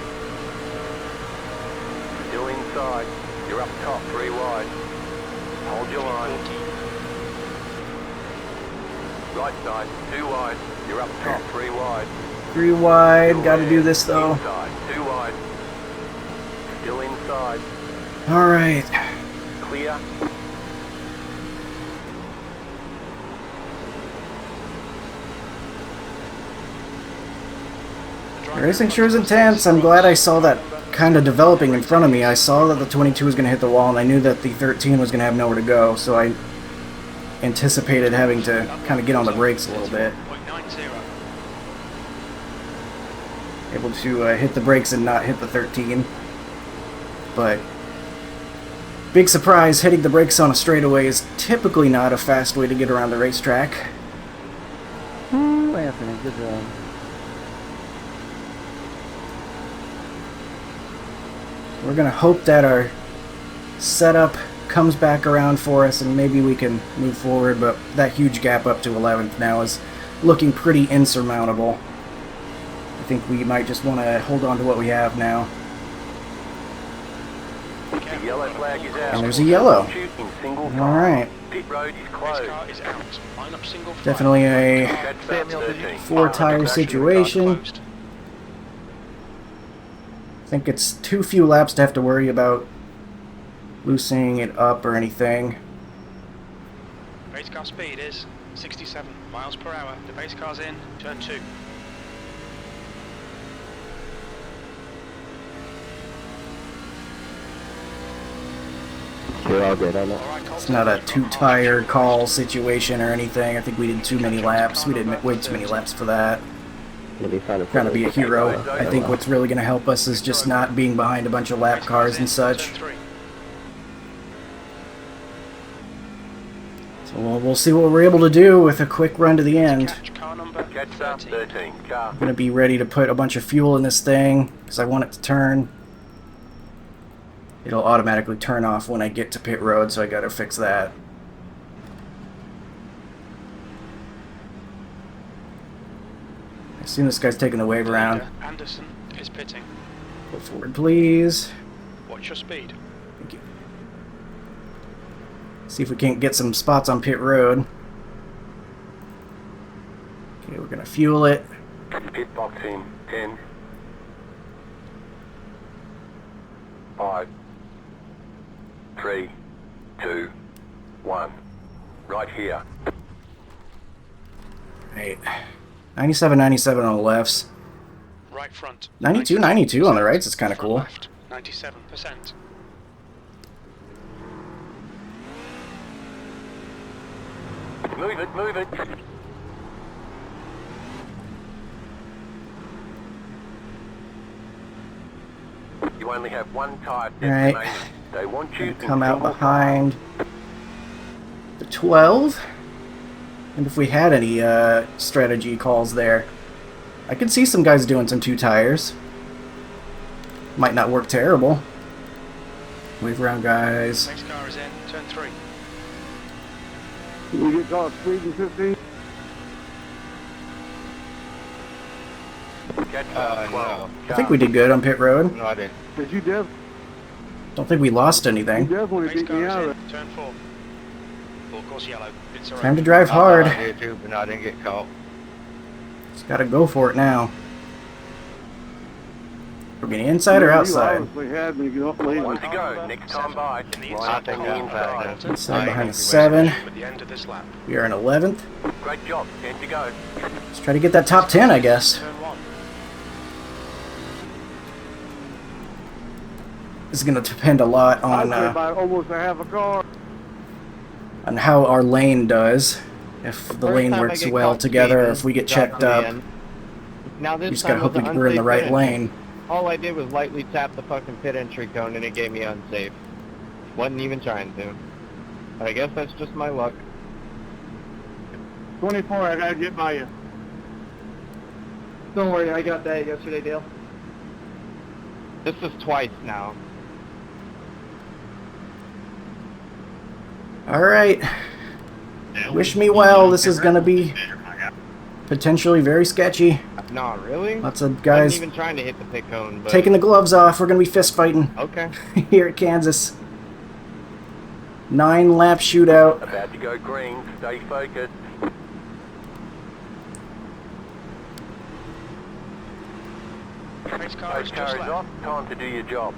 Still inside. You're up top, 3 wide. Hold your line. Right side, 2 wide. You're up top, 3 wide. 3 wide. Still Gotta there. do this though. Inside, 2 wide. Still inside. Alright. Clear. Racing sure is intense. I'm glad I saw that kind of developing in front of me. I saw that the 22 was going to hit the wall, and I knew that the 13 was going to have nowhere to go, so I anticipated having to kind of get on the brakes a little bit. 0.90. Able to hit the brakes and not hit the 13. But big surprise, hitting the brakes on a straightaway is typically not a fast way to get around the racetrack. Anthony, good job. We're going to hope that our setup comes back around for us and maybe we can move forward, but that huge gap up to 11th now is looking pretty insurmountable. think we might just want to hold on to what we have now. The yellow flag is out. And there's a yellow. Shoot in single All file. right. Pit road is Race closed. car is out. Line up single file. Definitely a Catch start 13. 4-tire situation. Closed. I think it's too few laps to have to worry about loosening it up or anything. Race car speed is 67 miles per hour. The race car's in turn 2. You're all good on it. All right, It's not a 2-tire call situation or anything. I think we did too many laps. We did way too many laps for that. Trying to be a hero. I think what's really going to help us is just not being behind a bunch of lap cars and such. Turn 3. So we'll see what we're able to do with a quick run to the end. Catch car number Catch start 13. 13. Car. I'm going to be ready to put a bunch of fuel in this thing because I want it to turn. It'll automatically turn off when I get to pit road, so I got to fix that. I assume this guy's taking the wave around. Anderson is pitting. Go forward, please. Watch your speed. Thank you. See if we can't get some spots on pit road. Okay, we're gonna fuel it. Pit box in 10. 5. 3. 2. 1. Right here. Right. 97, 97 on the lefts. Right front. 92, 92 on the rights. It's kind of Front cool. Left. 97%. Move it, move it. You only have one tyre Right. remaining. They want you to Come out behind the 12. And if we had any strategy calls there, I could see some guys doing some 2 tires. Might not work terrible. Wave around, guys. Next car is in turn 3. We get caught speeding 15. catch start 12. I think we did good on pit road. No, I didn't. But you Don't think we lost you anything. definitely Race beat me car out is of in turn 4. Full course yellow. It's a Time to drive hard. I did too, but no, I didn't get caught. Just gotta go for it now. We're getting inside or You outside? obviously had me go late. One to go. Next time by. In the Line inside up on the corner. inside. Inside behind the 7. at the end of this lap. We are in 11th. Great job. 10 to go. Let's try to get that top 10, I guess. Turn 1. This is gonna depend a lot I on was by almost a half a car. how our lane does. If the First lane time I works get well caught together, or speeding, if we get got checked to the up. end. Now this You just time gotta hope was an we're in the unsafe right pit lane. entry. All I did was lightly tap the fucking pit entry cone and it gave me unsafe. Wasn't even trying to. But I guess that's just my luck. 24, I gotta get by you. Don't worry, I got that yesterday, Dale. This is twice now. Alright. Wish me well. This is gonna be potentially very sketchy. No, really? Lots of Wasn't guys even trying to hit the pit cone, but... taking the gloves off. We're gonna be fist fighting Okay. here at Kansas. 9-lap shootout. About to go green. Stay focused. Race car is Post car just is left. off. Time to do your job.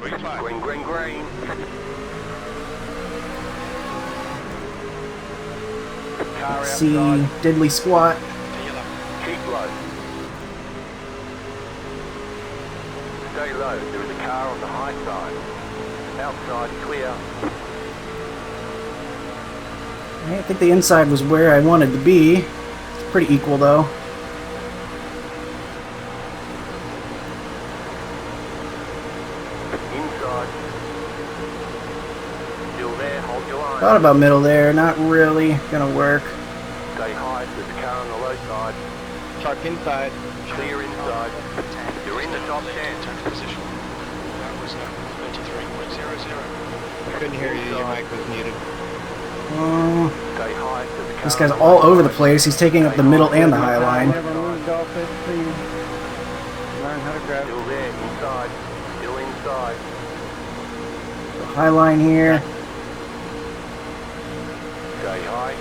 Green flag. Green, green, green. Car See outside. Diddley squat. To your left. Keep low. Stay low. There is a car on the high side. Outside clear. I think the inside was where I wanted to be. It's pretty equal though. Inside. Still there. Hold your line. Thought about middle there. Not really gonna work. Stay high. There's a car on the low side. Truck inside. Clear inside. You're in the top 10. 10th position. That was 33.00. I couldn't hear you. Your mic was muted. Stay high to the car. This guy's all over the place. He's taking up the middle and the high line. Never moved off that speed. Learn how to grab. Still there, inside. Still inside. High line here. Stay high.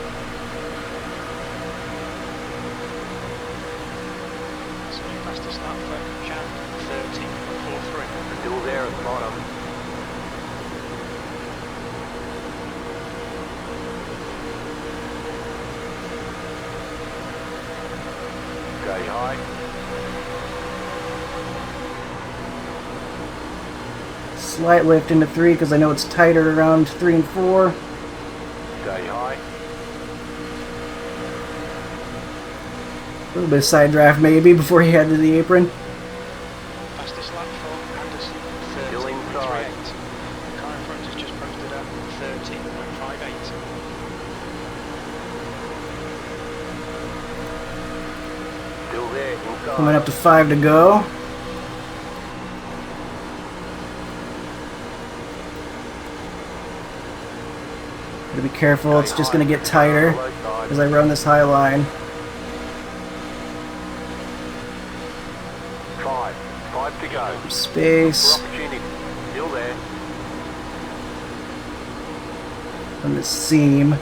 So you fastest lap for Jan, 13.43. Still there at the bottom. Stay high. Slight lift into 3 because I know it's tighter around 3 and 4. Stay high. A little bit of side draft maybe before he head to the apron. Fastest lap for Anderson, Still inside. 13.38. The car in front has just posted at 13.58. Still there, inside. Coming up to 5 to go. Gotta be careful, it's just gonna get tighter as I run this high line. 5 to go. Space For opportunity. Still there. on the seam.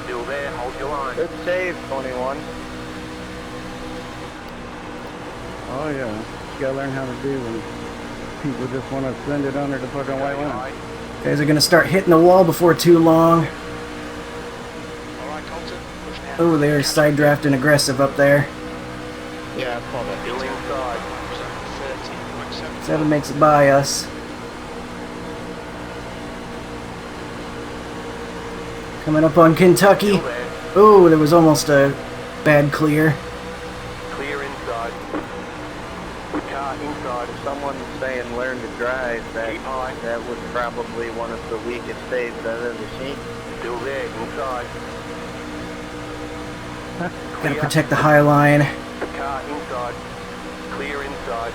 Still there, hold your line. Good save, 21. Oh yeah. You gotta learn how to do when people just want to send it under the fucking white Stay line. high. Guys are gonna start hitting the wall before too long. Alright, Colton, push now. Oh, they're side drafting aggressive up there. Yeah, I called it. Still inside. 13.7. 7 makes it by us. Coming up on Kentucky. Still there. Oh, there was almost a bad clear. Clear inside. Car inside. If someone's saying learn to drive, Keep high. that was probably one of the weakest saves I've ever seen. Still there, inside. Gotta protect the high line. Car inside. Clear inside.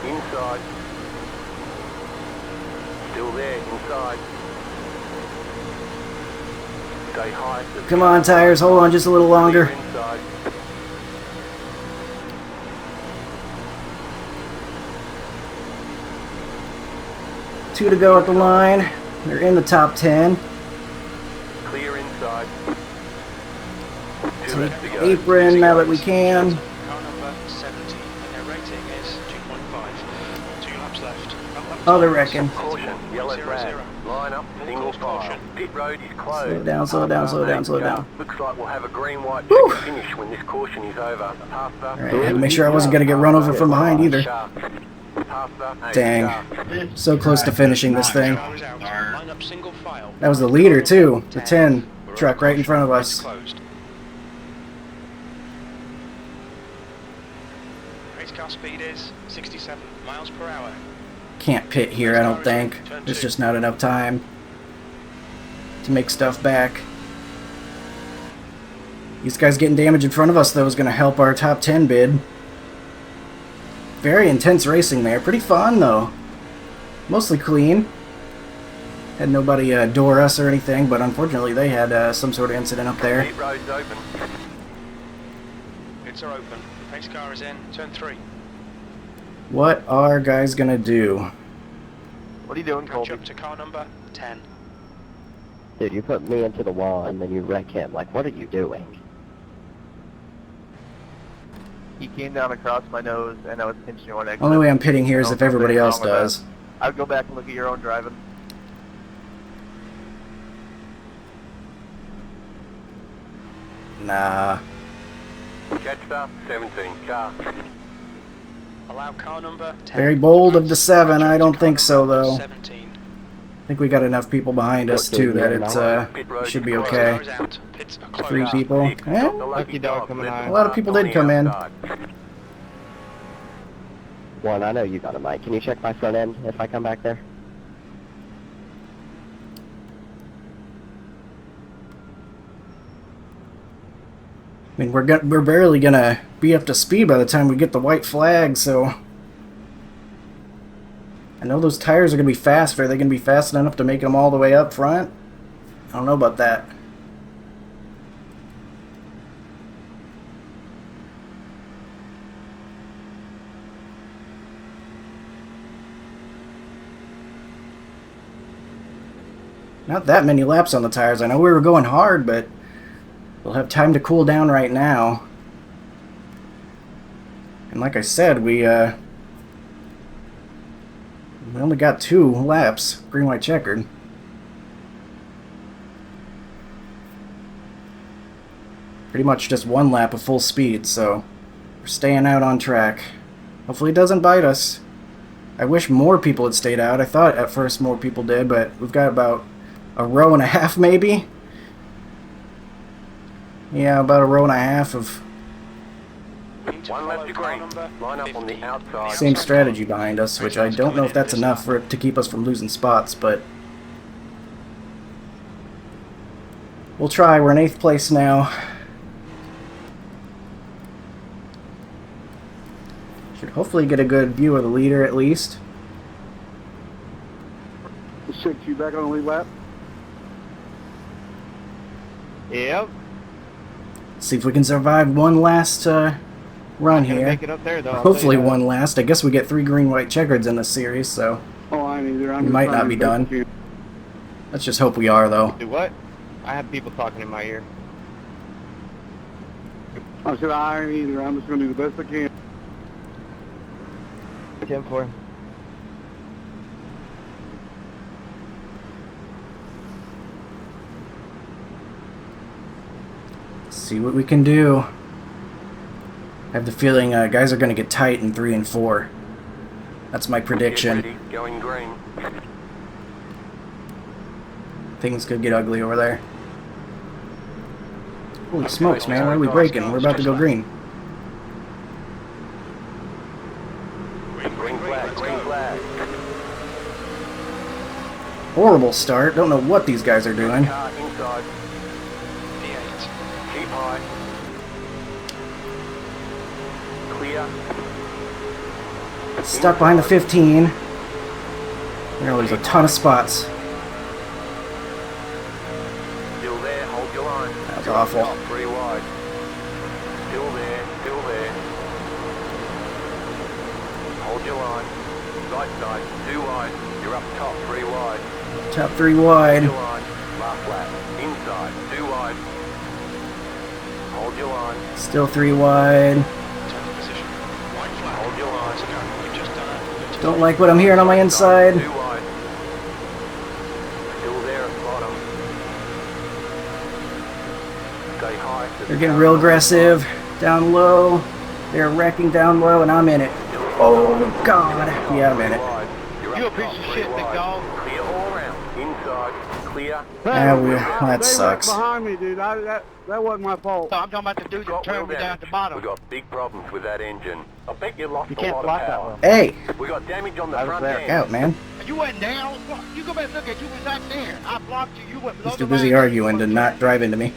Inside. Still there, inside. Stay high. Come on, tires, hold on just a little longer. Clear inside. 2 to go at the line. They're in the top 10. Clear inside. 2 Take left to go. apron now that we can. Car number 70, and their rating is 2.5. 2 laps left. Oh, they're wrecking. Caution, yellow flag. Line up, single file. Pit road is closed. Slow down, slow down, slow down, slow down. Looks like we'll have a green white Whew. checker finish when this caution is over. Pasta. Alright, I had to make sure I wasn't gonna get run over from behind either. Pasta. Dang. So close to finishing this thing. Car is out. Line up single file. That was the leader too. The 10 truck right in front of us. Closed. Race car speed is 67 miles per hour. Can't pit here, I don't think. There's just not enough time to make stuff back. These guys getting damage in front of us, though, is going to help our top 10 bid. Very intense racing there. Pretty fun, though. Mostly clean. Had nobody door us or anything, but unfortunately they had some sort of incident up there. Pit road's open. Pits are open. Race car is in. Turn 3. What are guys going to do? What are you doing, Catch Colby? up to car number 10. Dude, you put me into the wall and then you wreck him. Like, what are you doing? He came down across my nose, and I was pinching one exit. Only way I'm pitting here is I if don't think everybody there's else wrong with does. that. I would go back and look at your own driving. Nah. Chester, 17, car. Allow car number 10. Very bold of the 7. I don't think so, Car number though. 17. I think we got enough people behind us, too, that it should be okay. Car is out. Pits are closed. 3 people. Eh? Lucky dog coming high. A lot of people did come in. One, I know you got a mic. Can you check my front end if I come back there? I mean, we're barely gonna be up to speed by the time we get the white flag, so I know those tires are going to be fast, but are they going to be fast enough to make them all the way up front? I don't know about that. Not that many laps on the tires. I know we were going hard, but we'll have time to cool down right now. And like I said, we only got 2 laps, green, white, checkered. Pretty much just 1 lap of full speed, so we're staying out on track. Hopefully it doesn't bite us. I wish more people had stayed out. I thought at first more people did, but we've got about a row and a half maybe? Yeah, about a row and a half of One left to green. Line up on the outside. same strategy behind us, which I don't know if that's enough for it to keep us from losing spots, but we'll try. We're in 8th place now. Should hopefully get a good view of the leader at least. 6, you back on the lead lap? Yep. See if we can survive one last run Gonna here. make it up there, though. I'll Hopefully tell you that. one last. I guess we get 3 green, white, checkers in this series, so Oh, I ain't either. I'm we just might trying not to be make done. you- Let's just hope we are, though. Do what? I have people talking in my ear. I said I ain't either. I'm just going to do the best I can. 10-4. See what we can do. I have the feeling guys are going to get tight in 3 and 4. That's my Get prediction. ready, going green. Things could get ugly over there. Holy smokes, man. Why are we braking? We're about to go green. Green flag, green flag. Horrible start. Don't know what these guys are doing. Car inside. P8. Keep high. Clear. Stuck behind the 15. There's a ton of spots. Still there, hold your line. That was You're awful. up top, 3 wide. Still there, still there. Hold your line. Right side, 2 wide. You're up top, 3 wide. Top 3 Hold wide. your line. Last lap. Inside, 2 wide. Hold your line. Still 3 wide. Turn position. White flag. Hold your line. So you've just done it. Don't like what I'm hearing on my inside. 2 wide. Still there at the bottom. Stay high. They're getting real aggressive. Down low. They're wrecking down low, and I'm in it. Oh, God. Yeah, I'm in it. You a piece of shit, big dog. Clear all around. Inside. Clear. That They sucks. wrecked behind me, dude. That wasn't my fault. So I'm talking about the dude that Got turned me wheel down at the damage. bottom. We got big problems with that engine. I bet you lost You a can't lot block of that power. one. Hey, We got damage on the I was front there. end. out, man. You wasn't down. You go back and look at you was right there. I blocked you. You went below He's the too busy line. arguing to not drive into me.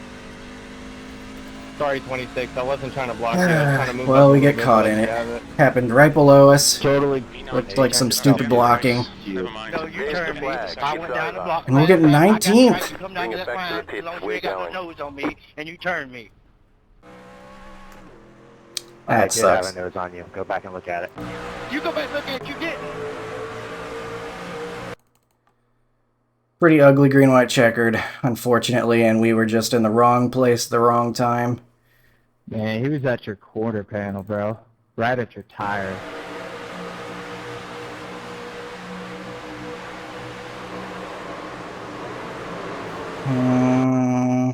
Sorry, 26. I wasn't trying to block you. I was trying to move Well, up we a get little caught bit, in let it. you have it. Happened right below us. Totally. Looked like some stupid blocking. Never mind. No, you There's turned the me. flag. I It's went down the over. block. And we're getting I got 19th. right, you come down Bring to it that back to line, the pits. as long as We're you got going. no nose on me, and you turned me. That sucks. nose on you. Go back and look at it. You go back and look at it. You didn't. Pretty ugly green, white, checkered, unfortunately, and we were just in the wrong place at the wrong time. Man, he was at your quarter panel, bro. Right at your tire. Hmm.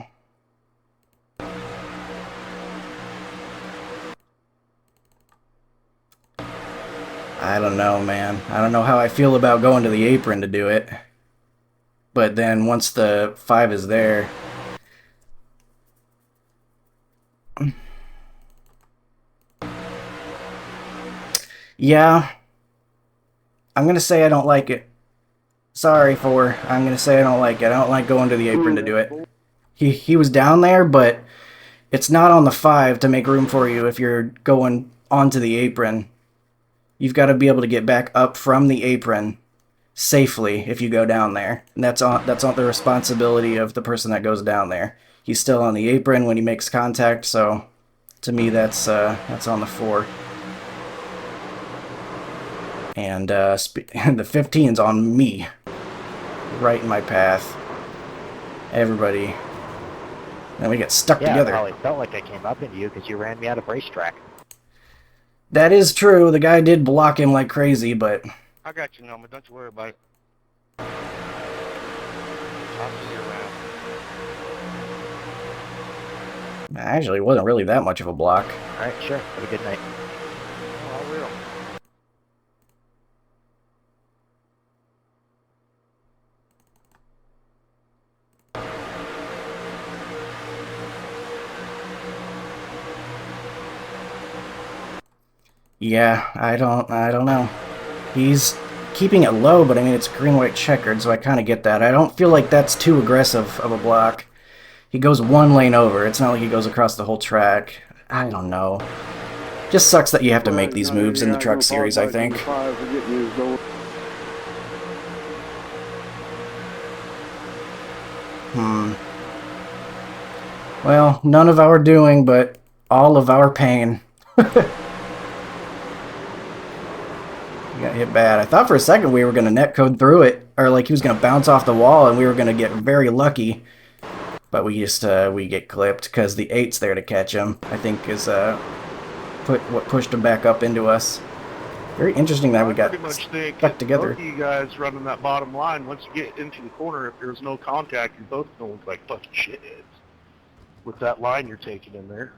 I don't know, man. I don't know how I feel about going to the apron to do it. But then once the 5 is there... Yeah. I'm gonna say I don't like it. Sorry, 4. I'm gonna say I don't like it. I don't like going to the apron to do it. He was down there, but it's not on the 5 to make room for you if you're going onto the apron. you've got to be able to get back up from the apron safely if you go down there. And that's on the responsibility of the person that goes down there. He's still on the apron when he makes contact, so to me that's on the 4. And the 15's on me, right in my path. Everybody. And we get stuck together. Yeah, it probably felt like I came up into you because you ran me out of racetrack. That is true. The guy did block him like crazy, but I got your number. Don't you worry about it. I'll see you around. actually it wasn't really that much of a block. Alright, sure. Have a good night. Oh, I will. Yeah, I don't know. He's keeping it low, but I mean it's green-white checkered, so I kind of get that. I don't feel like that's too aggressive of a block. He goes one lane over. It's not like he goes across the whole track. I don't know. Just sucks that you have to make these moves in the truck series, I think. Well, none of our doing, but all of our pain. Got hit bad. I thought for a second we were going to netcode through it, or like he was going to bounce off the wall and we were going to get very lucky. But we just, we get clipped because the 8's there to catch him, I think is what pushed him back up into us. Very interesting that we got stuck together. Both of you guys running that bottom line, once you get into the corner, if there's no contact, you're both going to look like fucking shitheads with that line you're taking in there.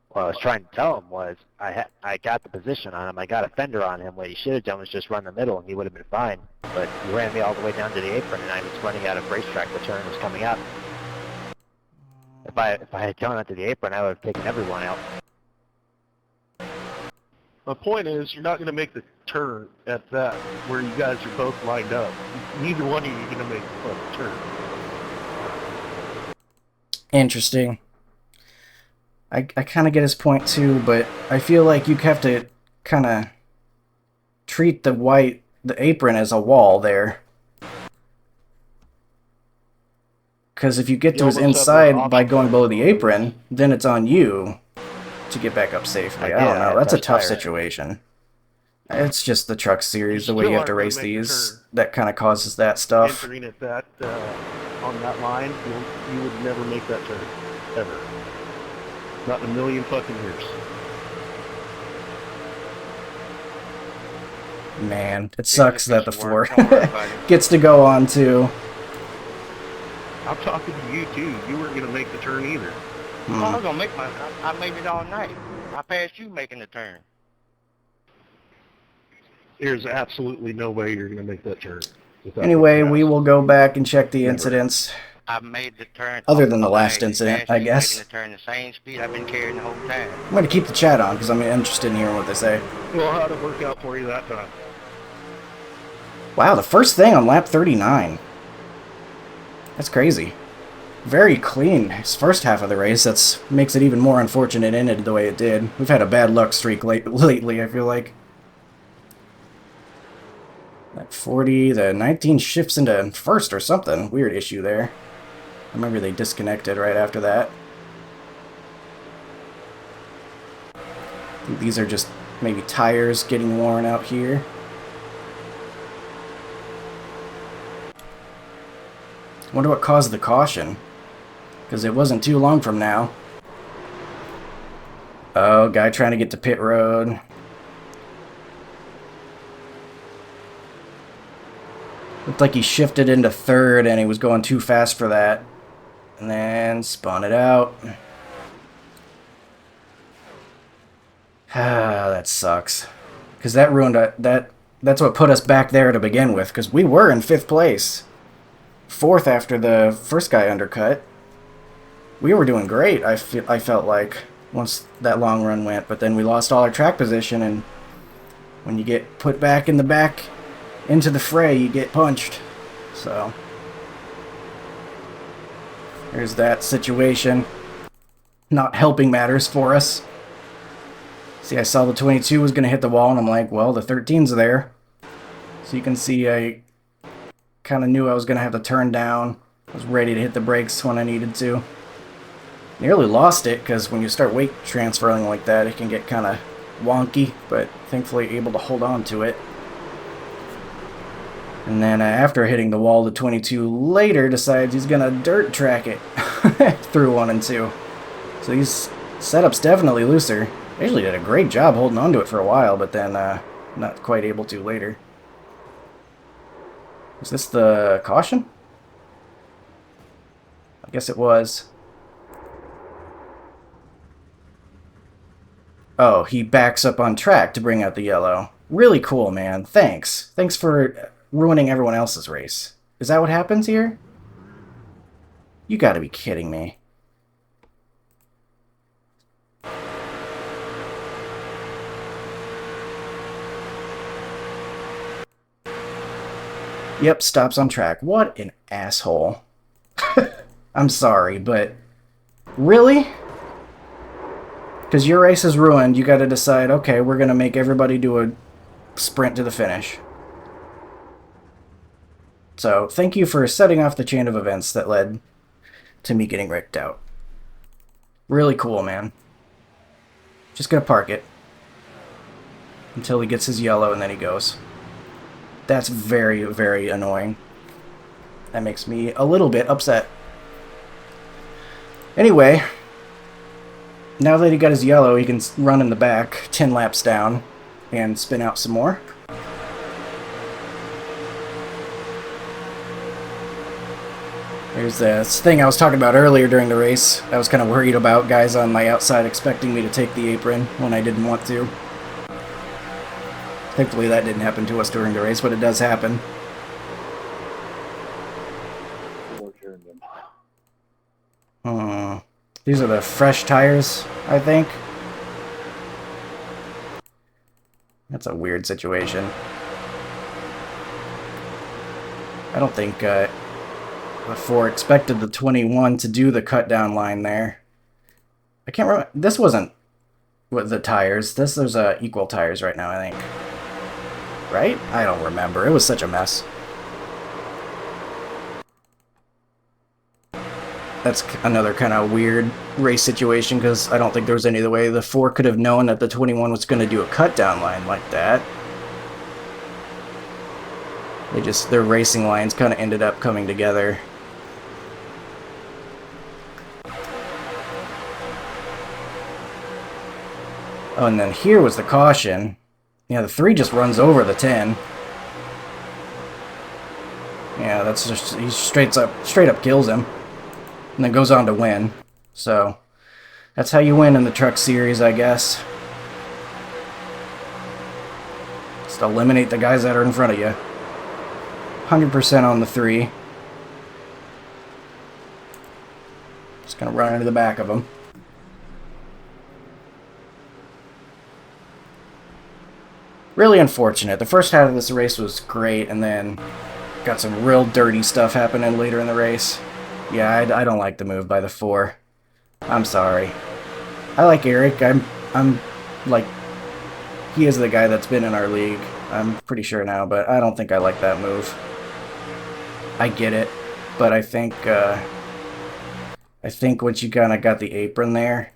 What I was trying to tell him was I got the position on him. I got a fender on him. What he should have done was just run the middle, and he would have been fine. But he ran me all the way down to the apron, and I was running out of racetrack. The turn was coming up. If I had gone onto the apron, I would have taken everyone out. The point is, you're not going to make the turn at that where you guys are both lined up. Neither one of you are going to make the fucking turn. Interesting. I kind of get his point too, but I feel like you have to kind of treat the apron as a wall there. Because if you get to his inside by going below the apron, then it's on you to get back up safely. I don't know. That's a tough situation. It's just the truck series, the way you have to race these, that kind of causes that stuff. Entering at that, on that line, you would never make that turn. Ever. Not in a million fucking years. Man, it sucks that the 4 gets to go on too. I'm talking to you too. You weren't going to make the turn either. Well, I was gonna make I made it all night. I passed you making the turn. There's absolutely no way you're going to make that turn. Anyway, we will go back and check the incidents. I made the turn. Other than the last incident, I guess. Making the turn the same speed I've been carrying the whole time. I'm going to keep the chat on because I'm interested in hearing what they say. Well, how'd it work out for you that time? Wow, the first thing on lap 39. That's crazy. Very clean. His first half of the race. That makes it even more unfortunate it ended the way it did. We've had a bad luck streak lately, I feel like. That 40, the 19 shifts into first or something. Weird issue there. I remember they disconnected right after that. I think these are just maybe tires getting worn out here. Wonder what caused the caution. Because it wasn't too long from now. Oh, guy trying to get to pit road. Looked like he shifted into third and he was going too fast for that. And then spun it out. Ah, that sucks. Because that ruined that's what put us back there to begin with. Because we were in 5th place. 4th after the first guy undercut. We were doing great, I felt like, once that long run went. But then we lost all our track position, and when you get put back in the back into the fray, you get punched. So there's that situation. not helping matters for us. See, I saw the 22 was going to hit the wall, and I'm like, well, the 13's there. So you can see I kind of knew I was going to have to turn down. I was ready to hit the brakes when I needed to. Nearly lost it, because when you start weight transferring like that, it can get kind of wonky, but thankfully able to hold on to it. And then after hitting the wall, the 22 later decides he's going to dirt track it through 1 and 2. So these setups definitely looser. They usually did a great job holding on to it for a while, but then not quite able to later. Is this the caution? I guess it was. Oh, he backs up on track to bring out the yellow. Really cool, man. Thanks. Thanks for ruining everyone else's race. Is that what happens here? You gotta be kidding me. Yep, stops on track. What an asshole. I'm sorry, but really? Because your race is ruined, you gotta decide, okay, we're gonna make everybody do a sprint to the finish. So, thank you for setting off the chain of events that led to me getting wrecked out. Really cool, man. Just gonna park it until he gets his yellow and then he goes. That's very, very annoying. That makes me a little bit upset. Anyway, now that he got his yellow, he can run in the back 10 laps down and spin out some more. Here's this thing I was talking about earlier during the race. I was kind of worried about guys on my outside expecting me to take the apron when I didn't want to. Thankfully that didn't happen to us during the race, but it does happen. These are the fresh tires, I think. That's a weird situation. I don't think the 4 expected the 21 to do the cut down line there. I can't remember. This wasn't with the tires. There's equal tires right now, I think. Right? I don't remember. It was such a mess. That's another kind of weird race situation because I don't think there was any other way. The 4 could have known that the 21 was going to do a cut down line like that. Their racing lines kind of ended up coming together. Oh, and then here was the caution. Yeah, the 3 just runs over the 10. Yeah, that's just, he straight up kills him. And then goes on to win. So, that's how you win in the truck series, I guess. Just eliminate the guys that are in front of you. 100% on the 3. Just gonna run into the back of them. Really unfortunate. The first half of this race was great, and then got some real dirty stuff happening later in the race. Yeah, I don't like the move by the 4. I'm sorry. I like Eric. I'm like, he is the guy that's been in our league. I'm pretty sure now, but I don't think I like that move. I get it, but I think once you kind of got the apron there,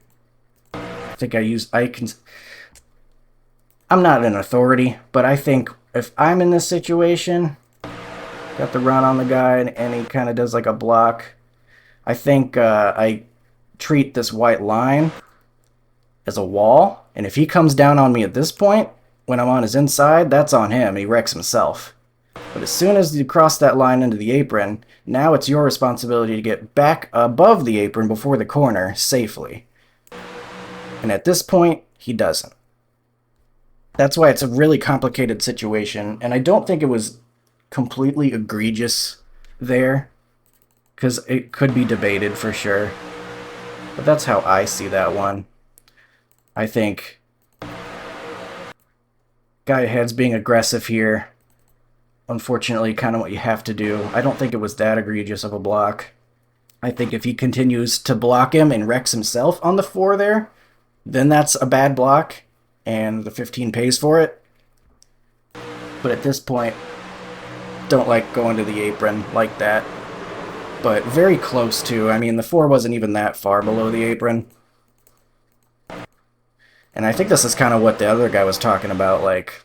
I'm not an authority, but I think if I'm in this situation, got the run on the guy, and he kind of does like a block, I think I treat this white line as a wall, and if he comes down on me at this point, when I'm on his inside, that's on him. He wrecks himself. But as soon as you cross that line into the apron, now it's your responsibility to get back above the apron before the corner safely. And at this point, he doesn't. That's why it's a really complicated situation, and I don't think it was completely egregious there, because it could be debated for sure. But that's how I see that one. I think guy ahead's being aggressive here. Unfortunately, kind of what you have to do. I don't think it was that egregious of a block. I think if he continues to block him and wrecks himself on the 4 there, then that's a bad block, and the 15 pays for it. But at this point, don't like going to the apron like that. But very close to. I mean, the 4 wasn't even that far below the apron. And I think this is kind of what the other guy was talking about, like...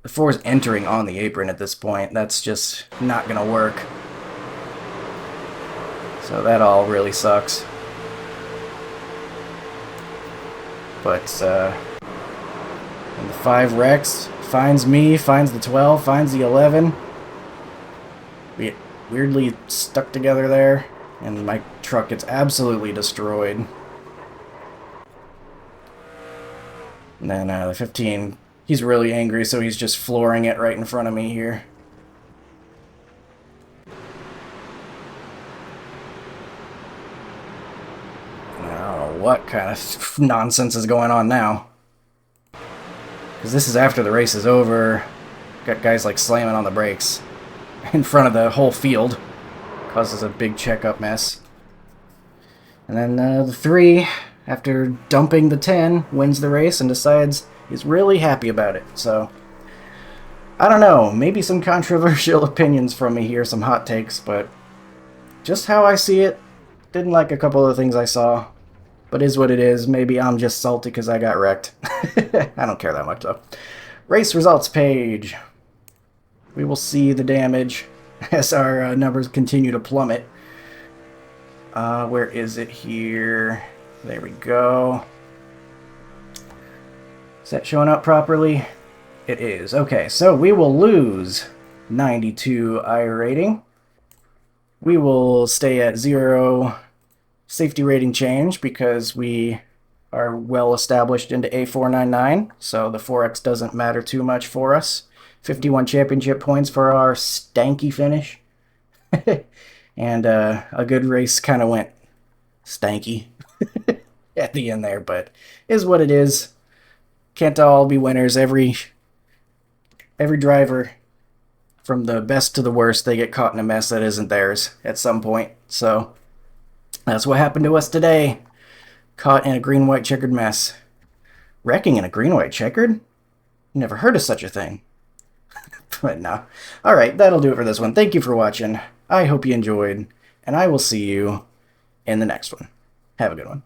The 4 is entering on the apron at this point. That's just not going to work. So that all really sucks. But, and the 5 wrecks, finds me, finds the 12, finds the 11. We get weirdly stuck together there, and my truck gets absolutely destroyed. And then the 15, he's really angry, so he's just flooring it right in front of me here. I don't know what kind of nonsense is going on now. Because this is after the race is over. Got guys like slamming on the brakes in front of the whole field. Causes a big checkup mess. And then the 3, after dumping the 10, wins the race and decides he's really happy about it. So, I don't know. Maybe some controversial opinions from me here, some hot takes, but just how I see it, didn't like a couple of the things I saw. But is what it is. Maybe I'm just salty because I got wrecked. I don't care that much, though. Race results page. We will see the damage as our numbers continue to plummet. Where is it here? There we go. Is that showing up properly? It is. Okay, so we will lose 92 I rating. We will stay at 0 safety rating change because we are well established into A499, so the 4X doesn't matter too much for us. 51 championship points for our stanky finish. And a good race kind of went stanky at the end there, but is what it is. Can't all be winners. Every driver, from the best to the worst, they get caught in a mess that isn't theirs at some point. So that's what happened to us today. Caught in a green-white checkered mess. Wrecking in a green-white checkered? Never heard of such a thing. But no. Alright, that'll do it for this one. Thank you for watching. I hope you enjoyed, and I will see you in the next one. Have a good one.